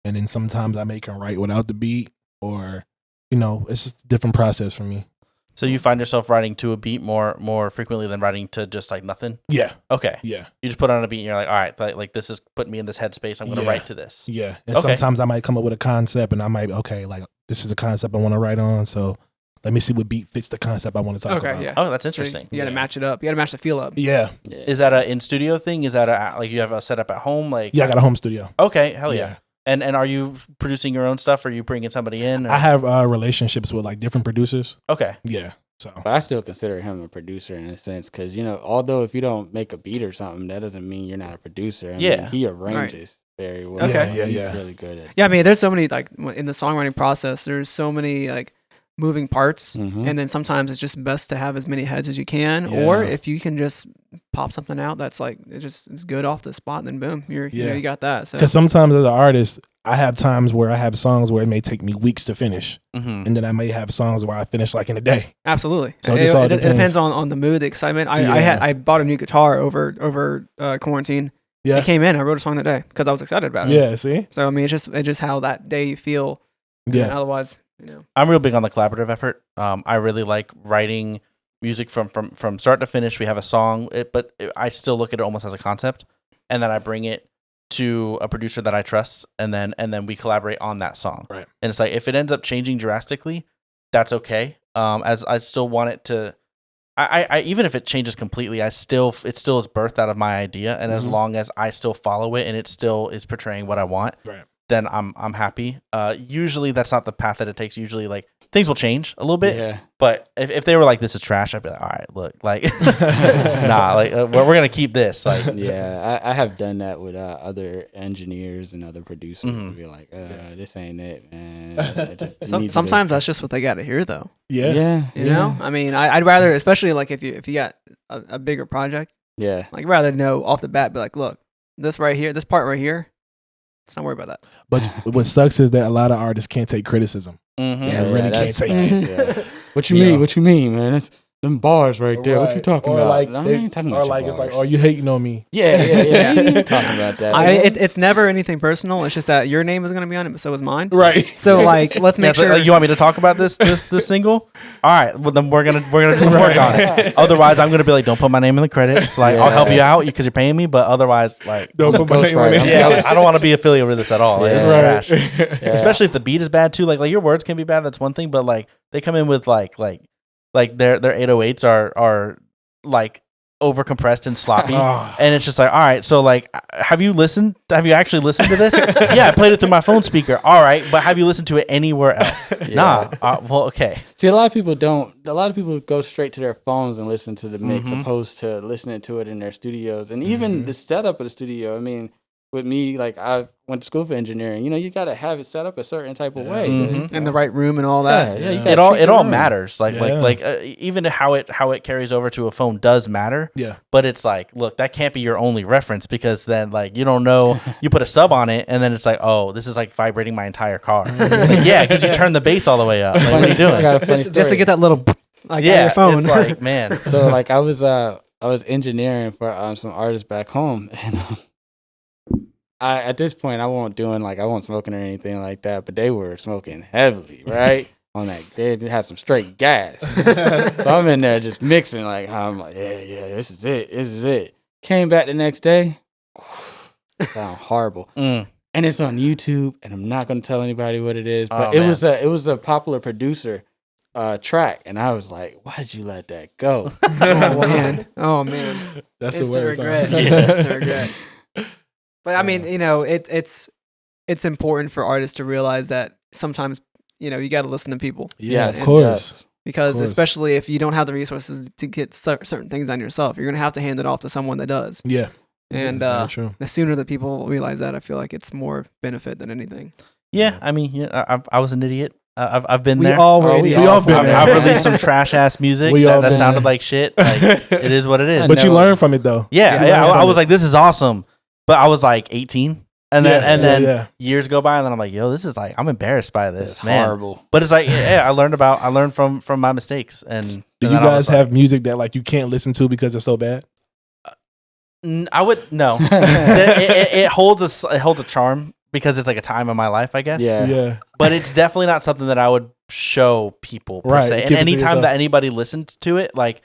And then sometimes I make him write without the beat or, it's just a different process for me. So you find yourself writing to a beat more frequently than writing to just like nothing? Yeah. Okay. Yeah. You just put on a beat and you're like, all right, like this is putting me in this headspace. I'm going to write to this. Yeah. And sometimes I might come up with a concept and I might, like this is a concept I want to write on. So let me see what beat fits the concept I want to talk about. Yeah. Oh, that's interesting. So you got to match it up. You got to match the feel up. Yeah. Is that a in-studio thing? Is that like you have a setup at home? Like yeah, I got a home studio. Okay. Hell yeah. And are you producing your own stuff? Or are you bringing somebody in? Or? I have relationships with like different producers. Okay. Yeah. So, but I still consider him a producer in a sense because although if you don't make a beat or something, that doesn't mean you're not a producer. I mean, he arranges very well. Okay. He's really good at. Yeah, I mean, there's so many like in the songwriting process. There's so many like moving parts, and then sometimes it's just best to have as many heads as you can, or if you can just pop something out that's like it's good off the spot, then boom, you got that. So because sometimes as an artist, I have times where I have songs where it may take me weeks to finish, and then I may have songs where I finish like in a day. Absolutely. So it depends on the mood, the excitement. I bought a new guitar over quarantine. Yeah, I came in, I wrote a song that day because I was excited about it. Yeah, see. So I mean, it's just how that day you feel. Yeah. Otherwise, I'm real big on the collaborative effort. I really like writing music from start to finish. We have a song, but I still look at it almost as a concept, and then I bring it to a producer that I trust, and then we collaborate on that song. Right. And it's like if it ends up changing drastically, that's okay. As I still want it to. I even if it changes completely, it still is birthed out of my idea, and as long as I still follow it and it still is portraying what I want, then I'm happy. Usually that's not the path that it takes. Usually like things will change a little bit, but if they were like this is trash, I'd be like, all right, look, like nah, like we're gonna keep this. Like I have done that with other engineers and other producers. Be like, this ain't it, man. Sometimes that's just what they got to hear, though. Yeah. You know, I mean, I'd rather, especially like if you got a bigger project, like rather know off the bat, be like, look, this part right here. Let's not worry about that. But what sucks is that a lot of artists can't take criticism. They really can't take it. What you mean? What you mean, man? them bars right there. What you talking Or about? like, I they- ain't talking or about like your it's like, bars. oh, you hating on me? Yeah. I ain't talking about that. It's never anything personal. It's just that your name is going to be on it, but so is mine. Right. So like, let's Yeah, make it's like, sure. you want me to talk about this single? All right, well then we're gonna just work on it. Otherwise, I'm gonna be like, don't put my name in the credits. Like, I'll help you out because you're paying me, but otherwise, like, Don't put my name on it. yeah, I don't want to be affiliated with this at all. Like, this is Right. trash. Especially if the beat is bad too. Like your words can be bad. That's one thing, but like they come in with like their 808s are like over compressed and sloppy, and it's just like, all right, so like, have you actually listened to this? Yeah, I played it through my phone speaker. All right, but have you listened to it anywhere else? Nah. Well, okay. See, a lot of people don't. A lot of people go straight to their phones and listen to the mix, opposed to listening to it in their studios. And even the setup of the studio. I mean, with me, like I went to school for engineering. You know, you got to have it set up a certain type of way. in the right room and all that. Yeah, you It gotta treat all the room. matters. Like even how it carries over to a phone does matter. Yeah. But it's like, look, that can't be your only reference because then like you don't know. You put a sub on it and then it's like, oh, this is like vibrating my entire car. Like, yeah, because you turn the bass all the way up. Like, what are you I doing? got a funny Just to story. get that little like on Yeah, your phone. it's like, man. So like I was engineering for some artists back home, and I at this point I wasn't smoking or anything like that, but they were smoking heavily, right? On that, they had some straight gas. So I'm in there just mixing, like I'm like, yeah, this is it. Came back the next day, sound horrible. Mm. And it's on YouTube, and I'm not gonna tell anybody what it is, but Oh, it was a popular producer track, and I was like, why did you let that go? Oh man. That's It's the the worst. regret. Yeah. It's the regret. But I mean, you know, it's important for artists to realize that sometimes, you know, you got to listen to people Yeah, Yes, of course. yes. because Of course. especially if you don't have the resources to get certain things on yourself, you're going to have to hand it off to someone that does. Yeah. And That's very true. the sooner that people realize that, I feel like it's more benefit than anything. Yeah, I mean, yeah, I was an idiot. I've been We there. all were. Oh, we idiots. all been there. I've released some trash ass music We all that been sounded there. like shit. Like, it is what it is. But you never- learn from it though. Yeah, You yeah. learn I from was it. like, this is awesome. But I was like 18. And then yeah. years go by and then I'm like, yo, this is like, I'm embarrassed by this, It's man. horrible. But it's like, yeah, I learned from my mistakes. And Do and you then I was guys have music that like you can't listen to because it's so bad? I would no. it holds a charm because it's like a time in my life, I guess. Yeah. Yeah. But it's definitely not something that I would show people per Right, se. keep And it to anytime yourself. that anybody listened to it, like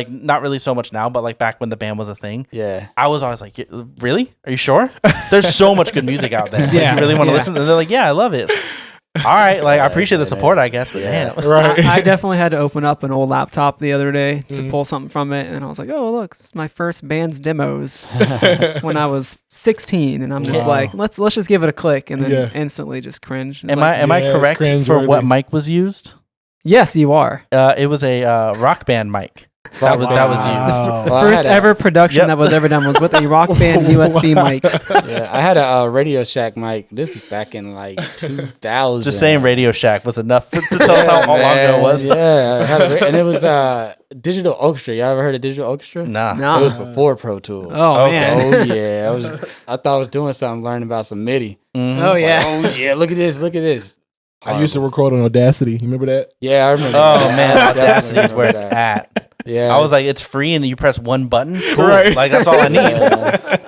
not really so much now, but like back when the band was a thing, Yeah. I was always like, really? Are you sure? There's so much good music out there. Like, Yeah, you really want to yeah. listen? And they're like, yeah, I love it. All right, like I Yeah, appreciate the yeah, support, I guess, but yeah. damn. Right. I definitely had to open up an old laptop the other day to Mhm. pull something from it, and I was like, "Oh, look, it's my first band's demos when I was 16," and I'm just Wow. like, "Let's just give it a click," and then Yeah. instantly just cringe. It's Am like, I Yeah, it's correct for cringeworthy. what mic was used? Yes, you are. It was a rock band mic. That was used. Wow. The Well, I first had a- ever production Yep. that was ever done was with a Rock Band USB mic. Yeah, I had a Radio Shack mic. This is back in like 2000. Just saying Radio Shack was enough to tell us how long ago it was. Yeah, I had and it was Digital Orchestra. Y'all ever heard of Digital Orchestra? Nah. No. It was before Pro Tools. Oh Okay. man. Oh yeah, I thought I was doing something, learning about some MIDI. Mhm. Oh It's like, yeah. oh yeah, look at this. I used to record on Audacity. You remember that? Yeah, I remember. Oh that. man, I definitely Audacity is where it's remember that. at. Yeah, I was like, it's free and you press one button. Cool. Right. Like that's all I need.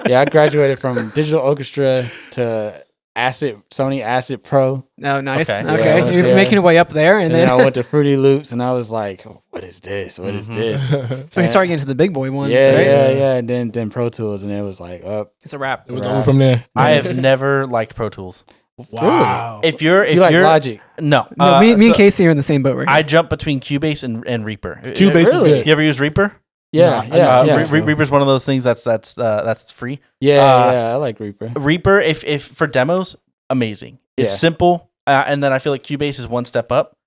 yeah, I graduated from Digital Orchestra to Sony Acid Pro, Oh, nice. Okay. Okay, Yeah, I went you're there. making your way up there, and and then then I went to Fruity Loops, and I was like, oh, "What is this? What is Mhm. this?" so you start getting to the big boy ones. Yeah, right? yeah. And then Pro Tools, and it was like, up. It's a wrap. It was Right. over from there. I have never liked Pro Tools. Wow. If you're You like Logic? no, No, me and so Casey are in the same boat right I here. jump between Cubase and Reaper. Cubase is Really? good. You ever use Reaper? Yeah, No, yeah, yeah. Reaper's one of those things that's free. Yeah, I like Reaper. Reaper, if for demos, amazing. It's Yeah. simple, and then I feel like Cubase is one step up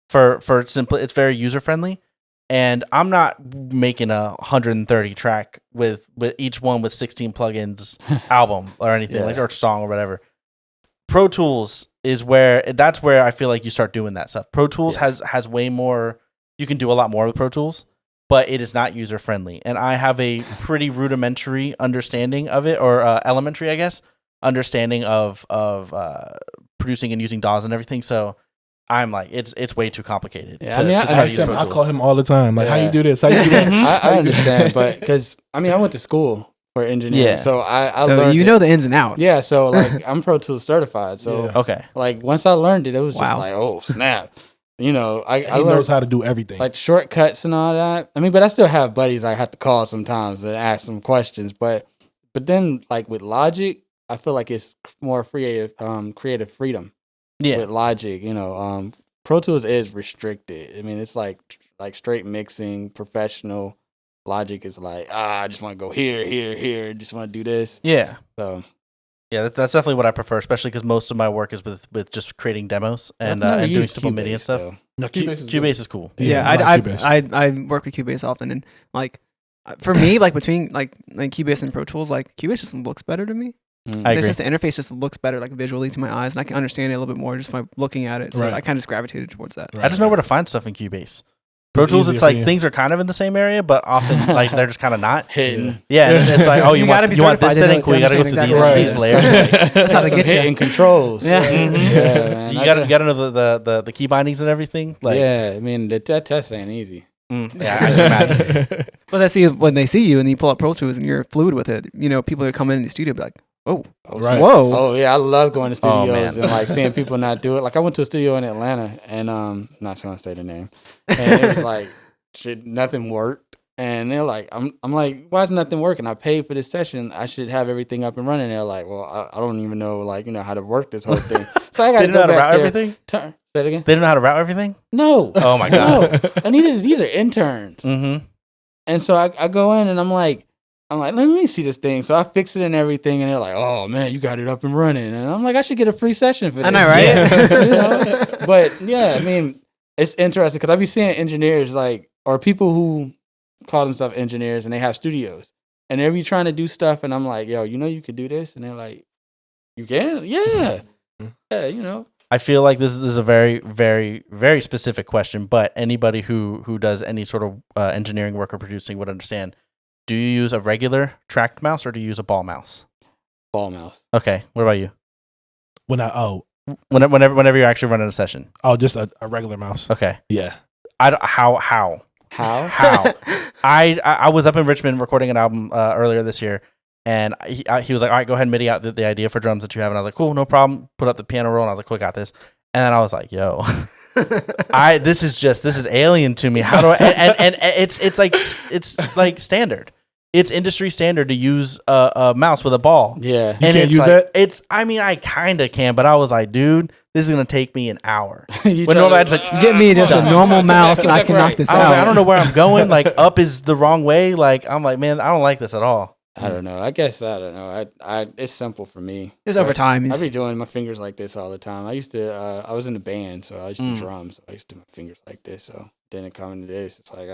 for simple. It's very user friendly, and I'm not making a 130 track with each one with 16 plugins album or anything Yeah. like or song or whatever. Pro Tools is where I feel like you start doing that stuff. Pro Tools Yeah. has way more. You can do a lot more with Pro Tools, but it is not user friendly. And I have a pretty rudimentary understanding of it, or elementary, I guess, understanding of producing and using DAWs and everything. So I'm like, it's way too complicated. Yeah, I mean, to try to use Pro I Tools. call him all the time. Like, how Yeah. you do this? How you do that? I understand, but because I went to school for engineering, Yeah. so I So learned you it. know the ins and outs. Yeah, so like I'm Pro Tools certified, so Yeah. Okay. like once I learned it, it was just Wow. like, oh snap, I He learned knows how to do everything. like shortcuts and all that. I mean, but I still have buddies I have to call sometimes and ask them questions. But then like with Logic, I feel like it's more creative freedom. Yeah. With Logic, Pro Tools is restricted. I mean, it's like straight mixing, professional. Logic is like, I just want to go here, just want to do this. Yeah. So Yeah, that's definitely what I prefer, especially because most of my work is with just creating demos and I've never and doing used simple MIDI and Cubase, stuff. though. No, Cubase is cool. Yeah, I like Cubase. I work with Cubase often, and like for me, like between like Cubase and Pro Tools, like Cubase just looks better to me. Mm. I It's agree. just the interface just looks better, like visually to my eyes, and I can understand it a little bit more just by looking at it. So Right. I kind of just gravitated towards that. I just know where to find stuff in Cubase. Pro It's Tools, easier it's for like you. things are kind of in the same area, but often like they're just kind of not. Hitting. Yeah, and it's like, oh, you gotta want be you want this certified to setting? know- Cool, you got to go understand through exactly these what these it is. layers. That's how they Some get you. hitting controls. Yeah. Mhm. Yeah, man. You got to know the key bindings and everything. Like, yeah, I mean that test ain't easy. yeah, I can imagine. But that's when they see you and you pull up Pro Tools and you're fluid with it. People that come in the studio be like, "Oh, Right. whoa." Oh yeah, I love going to Oh, studios man. and like seeing people not do it. Like I went to a studio in Atlanta and not gonna say the name, and it was like shit, nothing worked. And they're like, I'm like, why is nothing working? I paid for this session. I should have everything up and running. They're like, well, I don't even know how to work this whole thing. So I got They to know how go to back route there. everything. Say it again. They don't know how to route everything. No. Oh my god. No. And these are interns. Mm-hmm. And so I go in and I'm like, let me see this thing. So I fix it and everything, and they're like, oh man, you got it up and running. And I'm like, I should get a free session for this. I know, right? Yeah. But yeah, I mean, it's interesting because I be seeing engineers or people who call themselves engineers and they have studios and they be trying to do stuff, and I'm like, yo, you could do this, and they're like, you can, yeah, yeah, I feel like this is a very, very, very specific question, but anybody who does any sort of engineering work or producing would understand. Do you use a regular tracked mouse or do you use a ball mouse? ball mouse. Okay, what about you? Whenever you're actually running a session. just a regular mouse. Okay. Yeah. How? How? I was up in Richmond recording an album earlier this year, and he was like, all right, go ahead and MIDI out the idea for drums that you have. And I was like, cool, no problem. Put up the piano roll, and I was like, cool, I got this. And then I was like, yo, this is alien to me. How do I, and it's like standard. It's industry standard to use a mouse with a ball. Yeah. You And can't it's use like, that? I mean, I kind of can, but I was like, dude, this is going to take me an hour. You When try normally to- I'd be like, Get me just a normal mouse and I can knock Right. this I was out. like, I don't know where I'm going. Like, up is the wrong way. Like, I'm like, man, I don't like this at all. I don't know. I guess I don't know. I it's simple for me. Just over time. I be doing my fingers like this all the time. I used to. I was in a band, so I used to do drums. So I used to do my fingers like this. So then it coming to this, it's like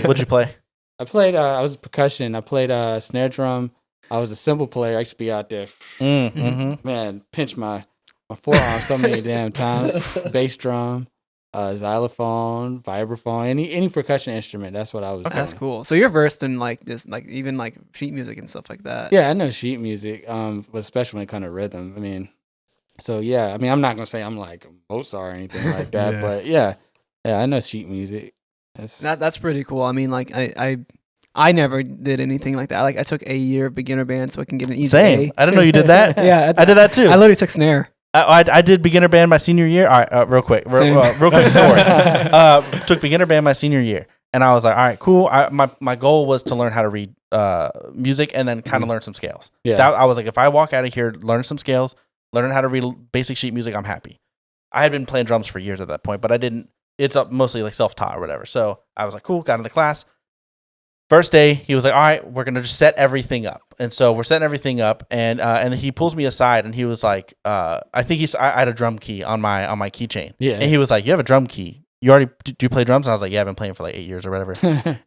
What'd you play? I played. I was percussion. I played snare drum. I was a cymbal player. I used to be out there, Mm-hmm. man, pinch my forearm so many damn times. Bass drum, xylophone, vibraphone, any percussion instrument. That's what I was. That's doing. cool. So you're versed in like this, like even like sheet music and stuff like that. Yeah, I know sheet music, but especially when it comes to rhythm. I mean, so yeah, I mean, I'm not gonna say I'm like Mozart or anything like that, Yeah. but yeah, I know sheet music. That's pretty cool. I mean, like I never did anything like that. Like I took a year of beginner band so I can get an easy Same. A. I didn't know you did that. Yeah, I did that too. I literally took snare. I did beginner band my senior year. All right, real quick story. Took beginner band my senior year, and I was like, all right, cool. My goal was to learn how to read music and then kind of learn some scales. Yeah. I was like, if I walk out of here, learn some scales, learn how to read basic sheet music, I'm happy. I had been playing drums for years at that point, but I didn't. It's mostly like self-taught or whatever. So I was like, cool. Got into the class. First day, he was like, all right, we're going to just set everything up. And so we're setting everything up. And he pulls me aside and he was like, I had a drum key on my keychain. Yeah. And he was like, you have a drum key. You already, do you play drums? And I was like, yeah, I've been playing for like 8 years or whatever.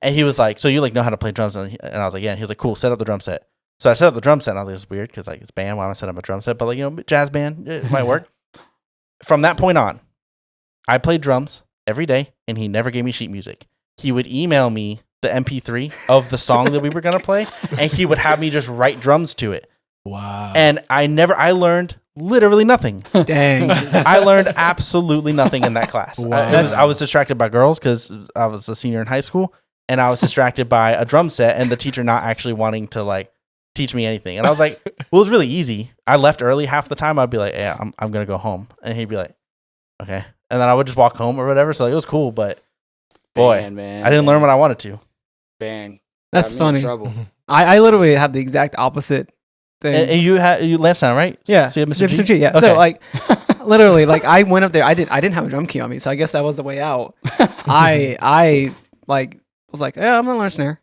And he was like, so you like know how to play drums? And I was like, yeah. And he was like, cool, set up the drum set. So I set up the drum set. And I was like, it's weird because like it's band. Why am I setting up a drum set? But like, jazz band, it might work. From that point on, I played drums every day and he never gave me sheet music. He would email me the MP3 of the song that we were going to play, and he would have me just write drums to it. Wow. And I learned literally nothing. Dang. I learned absolutely nothing in that class. Wow. I was distracted by girls because I was a senior in high school, and I was distracted by a drum set and the teacher not actually wanting to like teach me anything. And I was like, well, it was really easy. I left early half the time. I'd be like, yeah, I'm gonna go home, and he'd be like, okay, and then I would just walk home or whatever. So like, it was cool, but boy, man, I didn't learn what I wanted to. Band. That's got me in funny. trouble. I literally have the exact opposite thing. And you last time, right? Yeah. So you had Mr. G? Yeah. Okay. So like literally like I went up there. I didn't have a drum key on me, so I guess that was the way out. I like was like, yeah, I'm gonna learn snare.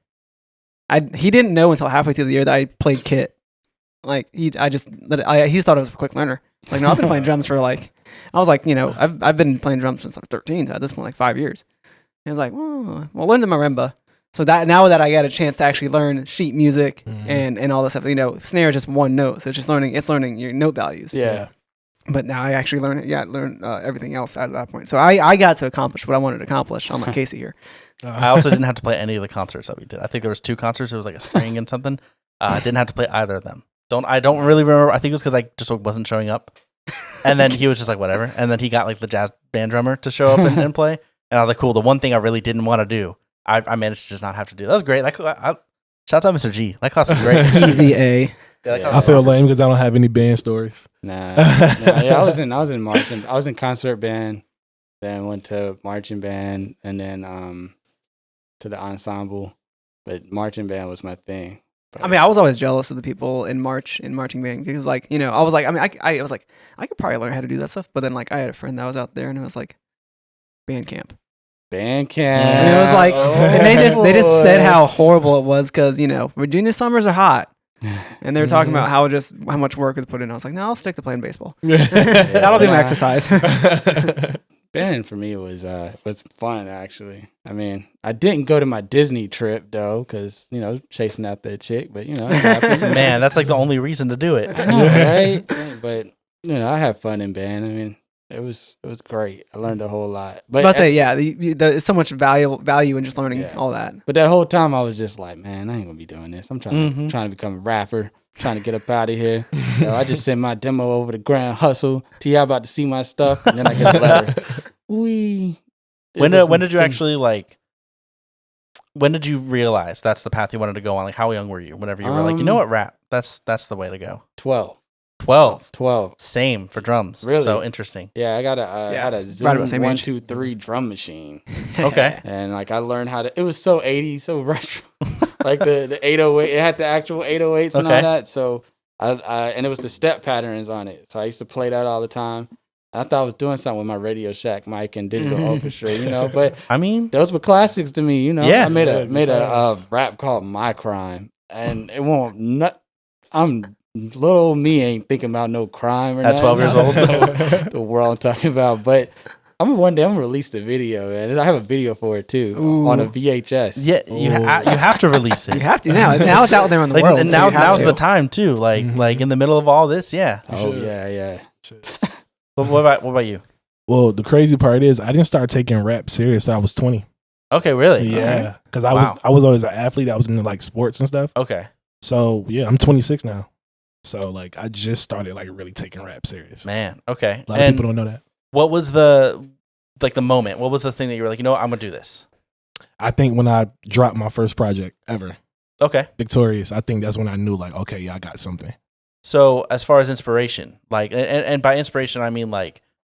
He didn't know until halfway through the year that I played kit. Like he just thought I was a quick learner. Like no, I've been playing drums for like I was like, I've been playing drums since I was 13, so at this point like 5 years. He was like, well, learn the marimba. So that now that I got a chance to actually learn sheet music and all this stuff, snare is just one note, so it's learning your note values. Yeah. But now I actually learn everything else out of that point. So I got to accomplish what I wanted to accomplish, unlike Casey here. I also didn't have to play any of the concerts that we did. I think there was 2 concerts. It was like a spring and something. I didn't have to play either of them. I don't really remember. I think it was because I just wasn't showing up. And then he was just like, whatever. And then he got like the jazz band drummer to show up and play. And I was like, cool. The one thing I really didn't want to do, I managed to just not have to do. That was great. Shout out to Mr. G. That class was great. Easy A. Yeah, I feel lame because I don't have any band stories. Nah, yeah, I was in marching. I was in concert band, then went to marching band, and then to the ensemble. But marching band was my thing. But I mean, I was always jealous of the people in marching band because, like, I was like, I was like, I could probably learn how to do that stuff. But then, like, I had a friend that was out there, and it was like, band camp. band camp. And it was like, and they just said how horrible it was because Virginia summers are hot. And they were talking about how much work was put in. I was like, no, I'll stick to playing baseball. That'll be my exercise. Band for me was fun actually. I mean, I didn't go to my Disney trip though, because chasing out that chick. But it happened. Man, that's like the only reason to do it. I know, right? But I had fun in band. I mean, it was great. I learned a whole lot. But I say, it's so much value in just learning all that. But that whole time I was just like, man, I ain't gonna be doing this. I'm trying to become a rapper, trying to get up out of here. I just sent my demo over to Grand Hustle. T.I. about to see my stuff, and then I get a letter. When did you actually when did you realize that's the path you wanted to go on? Like, how young were you whenever you were like, you know what, rap, that's the way to go? 12. 12. Same for drums. Really? So interesting. Yeah, I got a Zoom 1, 2, 3 drum machine. Okay. And I learned how to. It was so 80s, so retro. Like the 808, it had the actual 808s and all that. So and it was the step patterns on it. So I used to play that all the time. I thought I was doing something with my Radio Shack mic and digital orchestra, but I mean, those were classics to me, Yeah. I made a rap called My Crime, and it won't. I'm little old me ain't thinking about no crime or at 12 years old. the world I'm talking about, but one day I'm gonna release the video, man. I have a video for it too on a VHS. Yeah, you have to release it. You have to now. Now it's out there in the world. And now's the time too. Like in the middle of all this, yeah. Oh yeah. But what about you? Well, the crazy part is I didn't start taking rap serious till I was 20. Okay, really? Yeah, because I was always an athlete. I was into like sports and stuff. Okay. So yeah, I'm 26 now. So I just started really taking rap serious. Man, okay. A lot of people don't know that. What was the moment? What was the thing that you were like, I'm gonna do this? I think when I dropped my first project ever, Okay. Victorious, I think that's when I knew okay, yeah, I got something. So as far as inspiration, and by inspiration I mean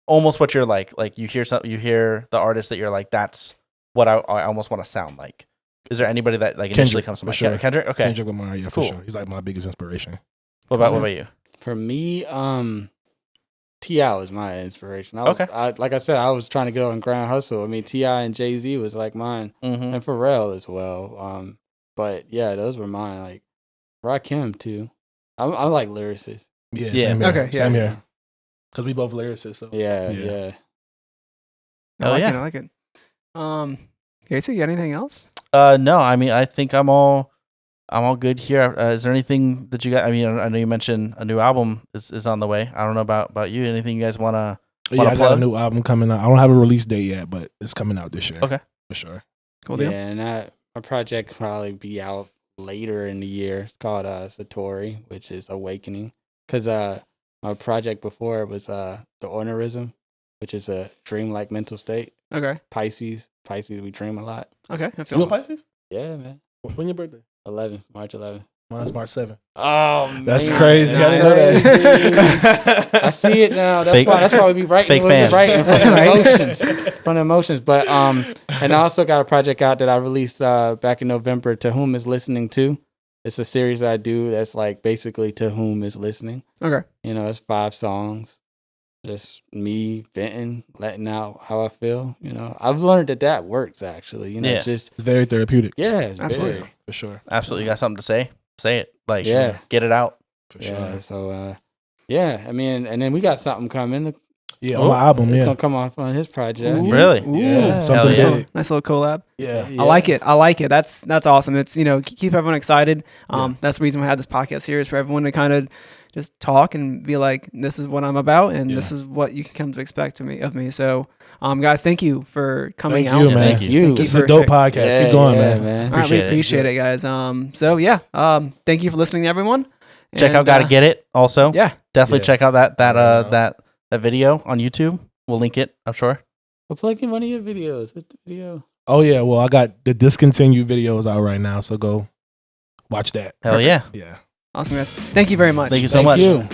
almost what you're like you hear the artist that you're like, that's what I almost want to sound like. Is there anybody that initially Kendrick, comes to for mind? sure. Kendrick? Okay. Kendrick Lamar, yeah, Cool. for sure. He's my biggest inspiration. What about you? For me, T.I. was my inspiration. Okay. Like I said, I was trying to go on Grand Hustle. I mean, T.I. and Jay-Z was like mine, Mm-hmm. and Pharrell as well. But yeah, those were mine. Like Rakim too. I like lyricists. Yeah. Yeah. Same here. Okay, yeah. Same here. Because we both lyricists. So. Yeah. I like it. Casey, you got anything else? No, I mean, I think I'm all good here. Is there anything that you got? I mean, I know you mentioned a new album is on the way. I don't know about you. Anything you guys want to Yeah, I got plug? a new album coming out. I don't have a release date yet, but it's coming out this year. Okay. For sure. Cool deal. Yeah, and my project will probably be out later in the year. It's called Satori, which is Awakening. Because My project before was the ornerism, which is a dream-like mental state. Okay. Pisces, we dream a lot. Okay. You a Pisces? Yeah, man. When your birthday? March 11th. Mine's March 7th. Oh, man. That's crazy. Nice. I didn't know that. I see it now. Fake- That's why we be writing. fake We fan. be writing from Right. emotions. But and I also got a project out that I released back in November. To Whom Is Listening To. It's a series that I do that's like basically to whom is listening. Okay. You know, it's 5 songs, just me venting, letting out how I feel. You know, I've learned that works actually. You know, Yeah. it's just It's very therapeutic. it's Absolutely. very- For sure. Absolutely. You got something to say? Say it. Like, Yeah. get it out. For Yeah. sure. So yeah, I mean, and then we got something coming. Yeah, on my album, It's yeah. gonna come off on his project. Ooh. Really? Ooh. Yeah, something Hell yeah. big. Nice little collab. Yeah. Yeah. I like it. That's awesome. It's, keep everyone excited. Yeah. That's the reason we had this podcast here, is for everyone to kind of just talk and be like, this is what I'm about, and this is what you can come to expect of me. So, guys, thank you for coming Thank out. you, Yeah, man. thank you. you. This is for a dope sure. podcast. Keep going, man. All right, we Appreciate it. appreciate it, guys. So yeah, thank you for listening, everyone. Check And, out Gotta Get It also. Yeah. Definitely Yeah. check out that Yeah. that video on YouTube. We'll link it, I'm sure. We'll plug in one of your videos. What's the video? Oh, yeah. Well, I got the discontinued videos out right now, so go watch that. Hell yeah. Yeah. Awesome, guys. Thank you very much. Thank you so Thank much. you.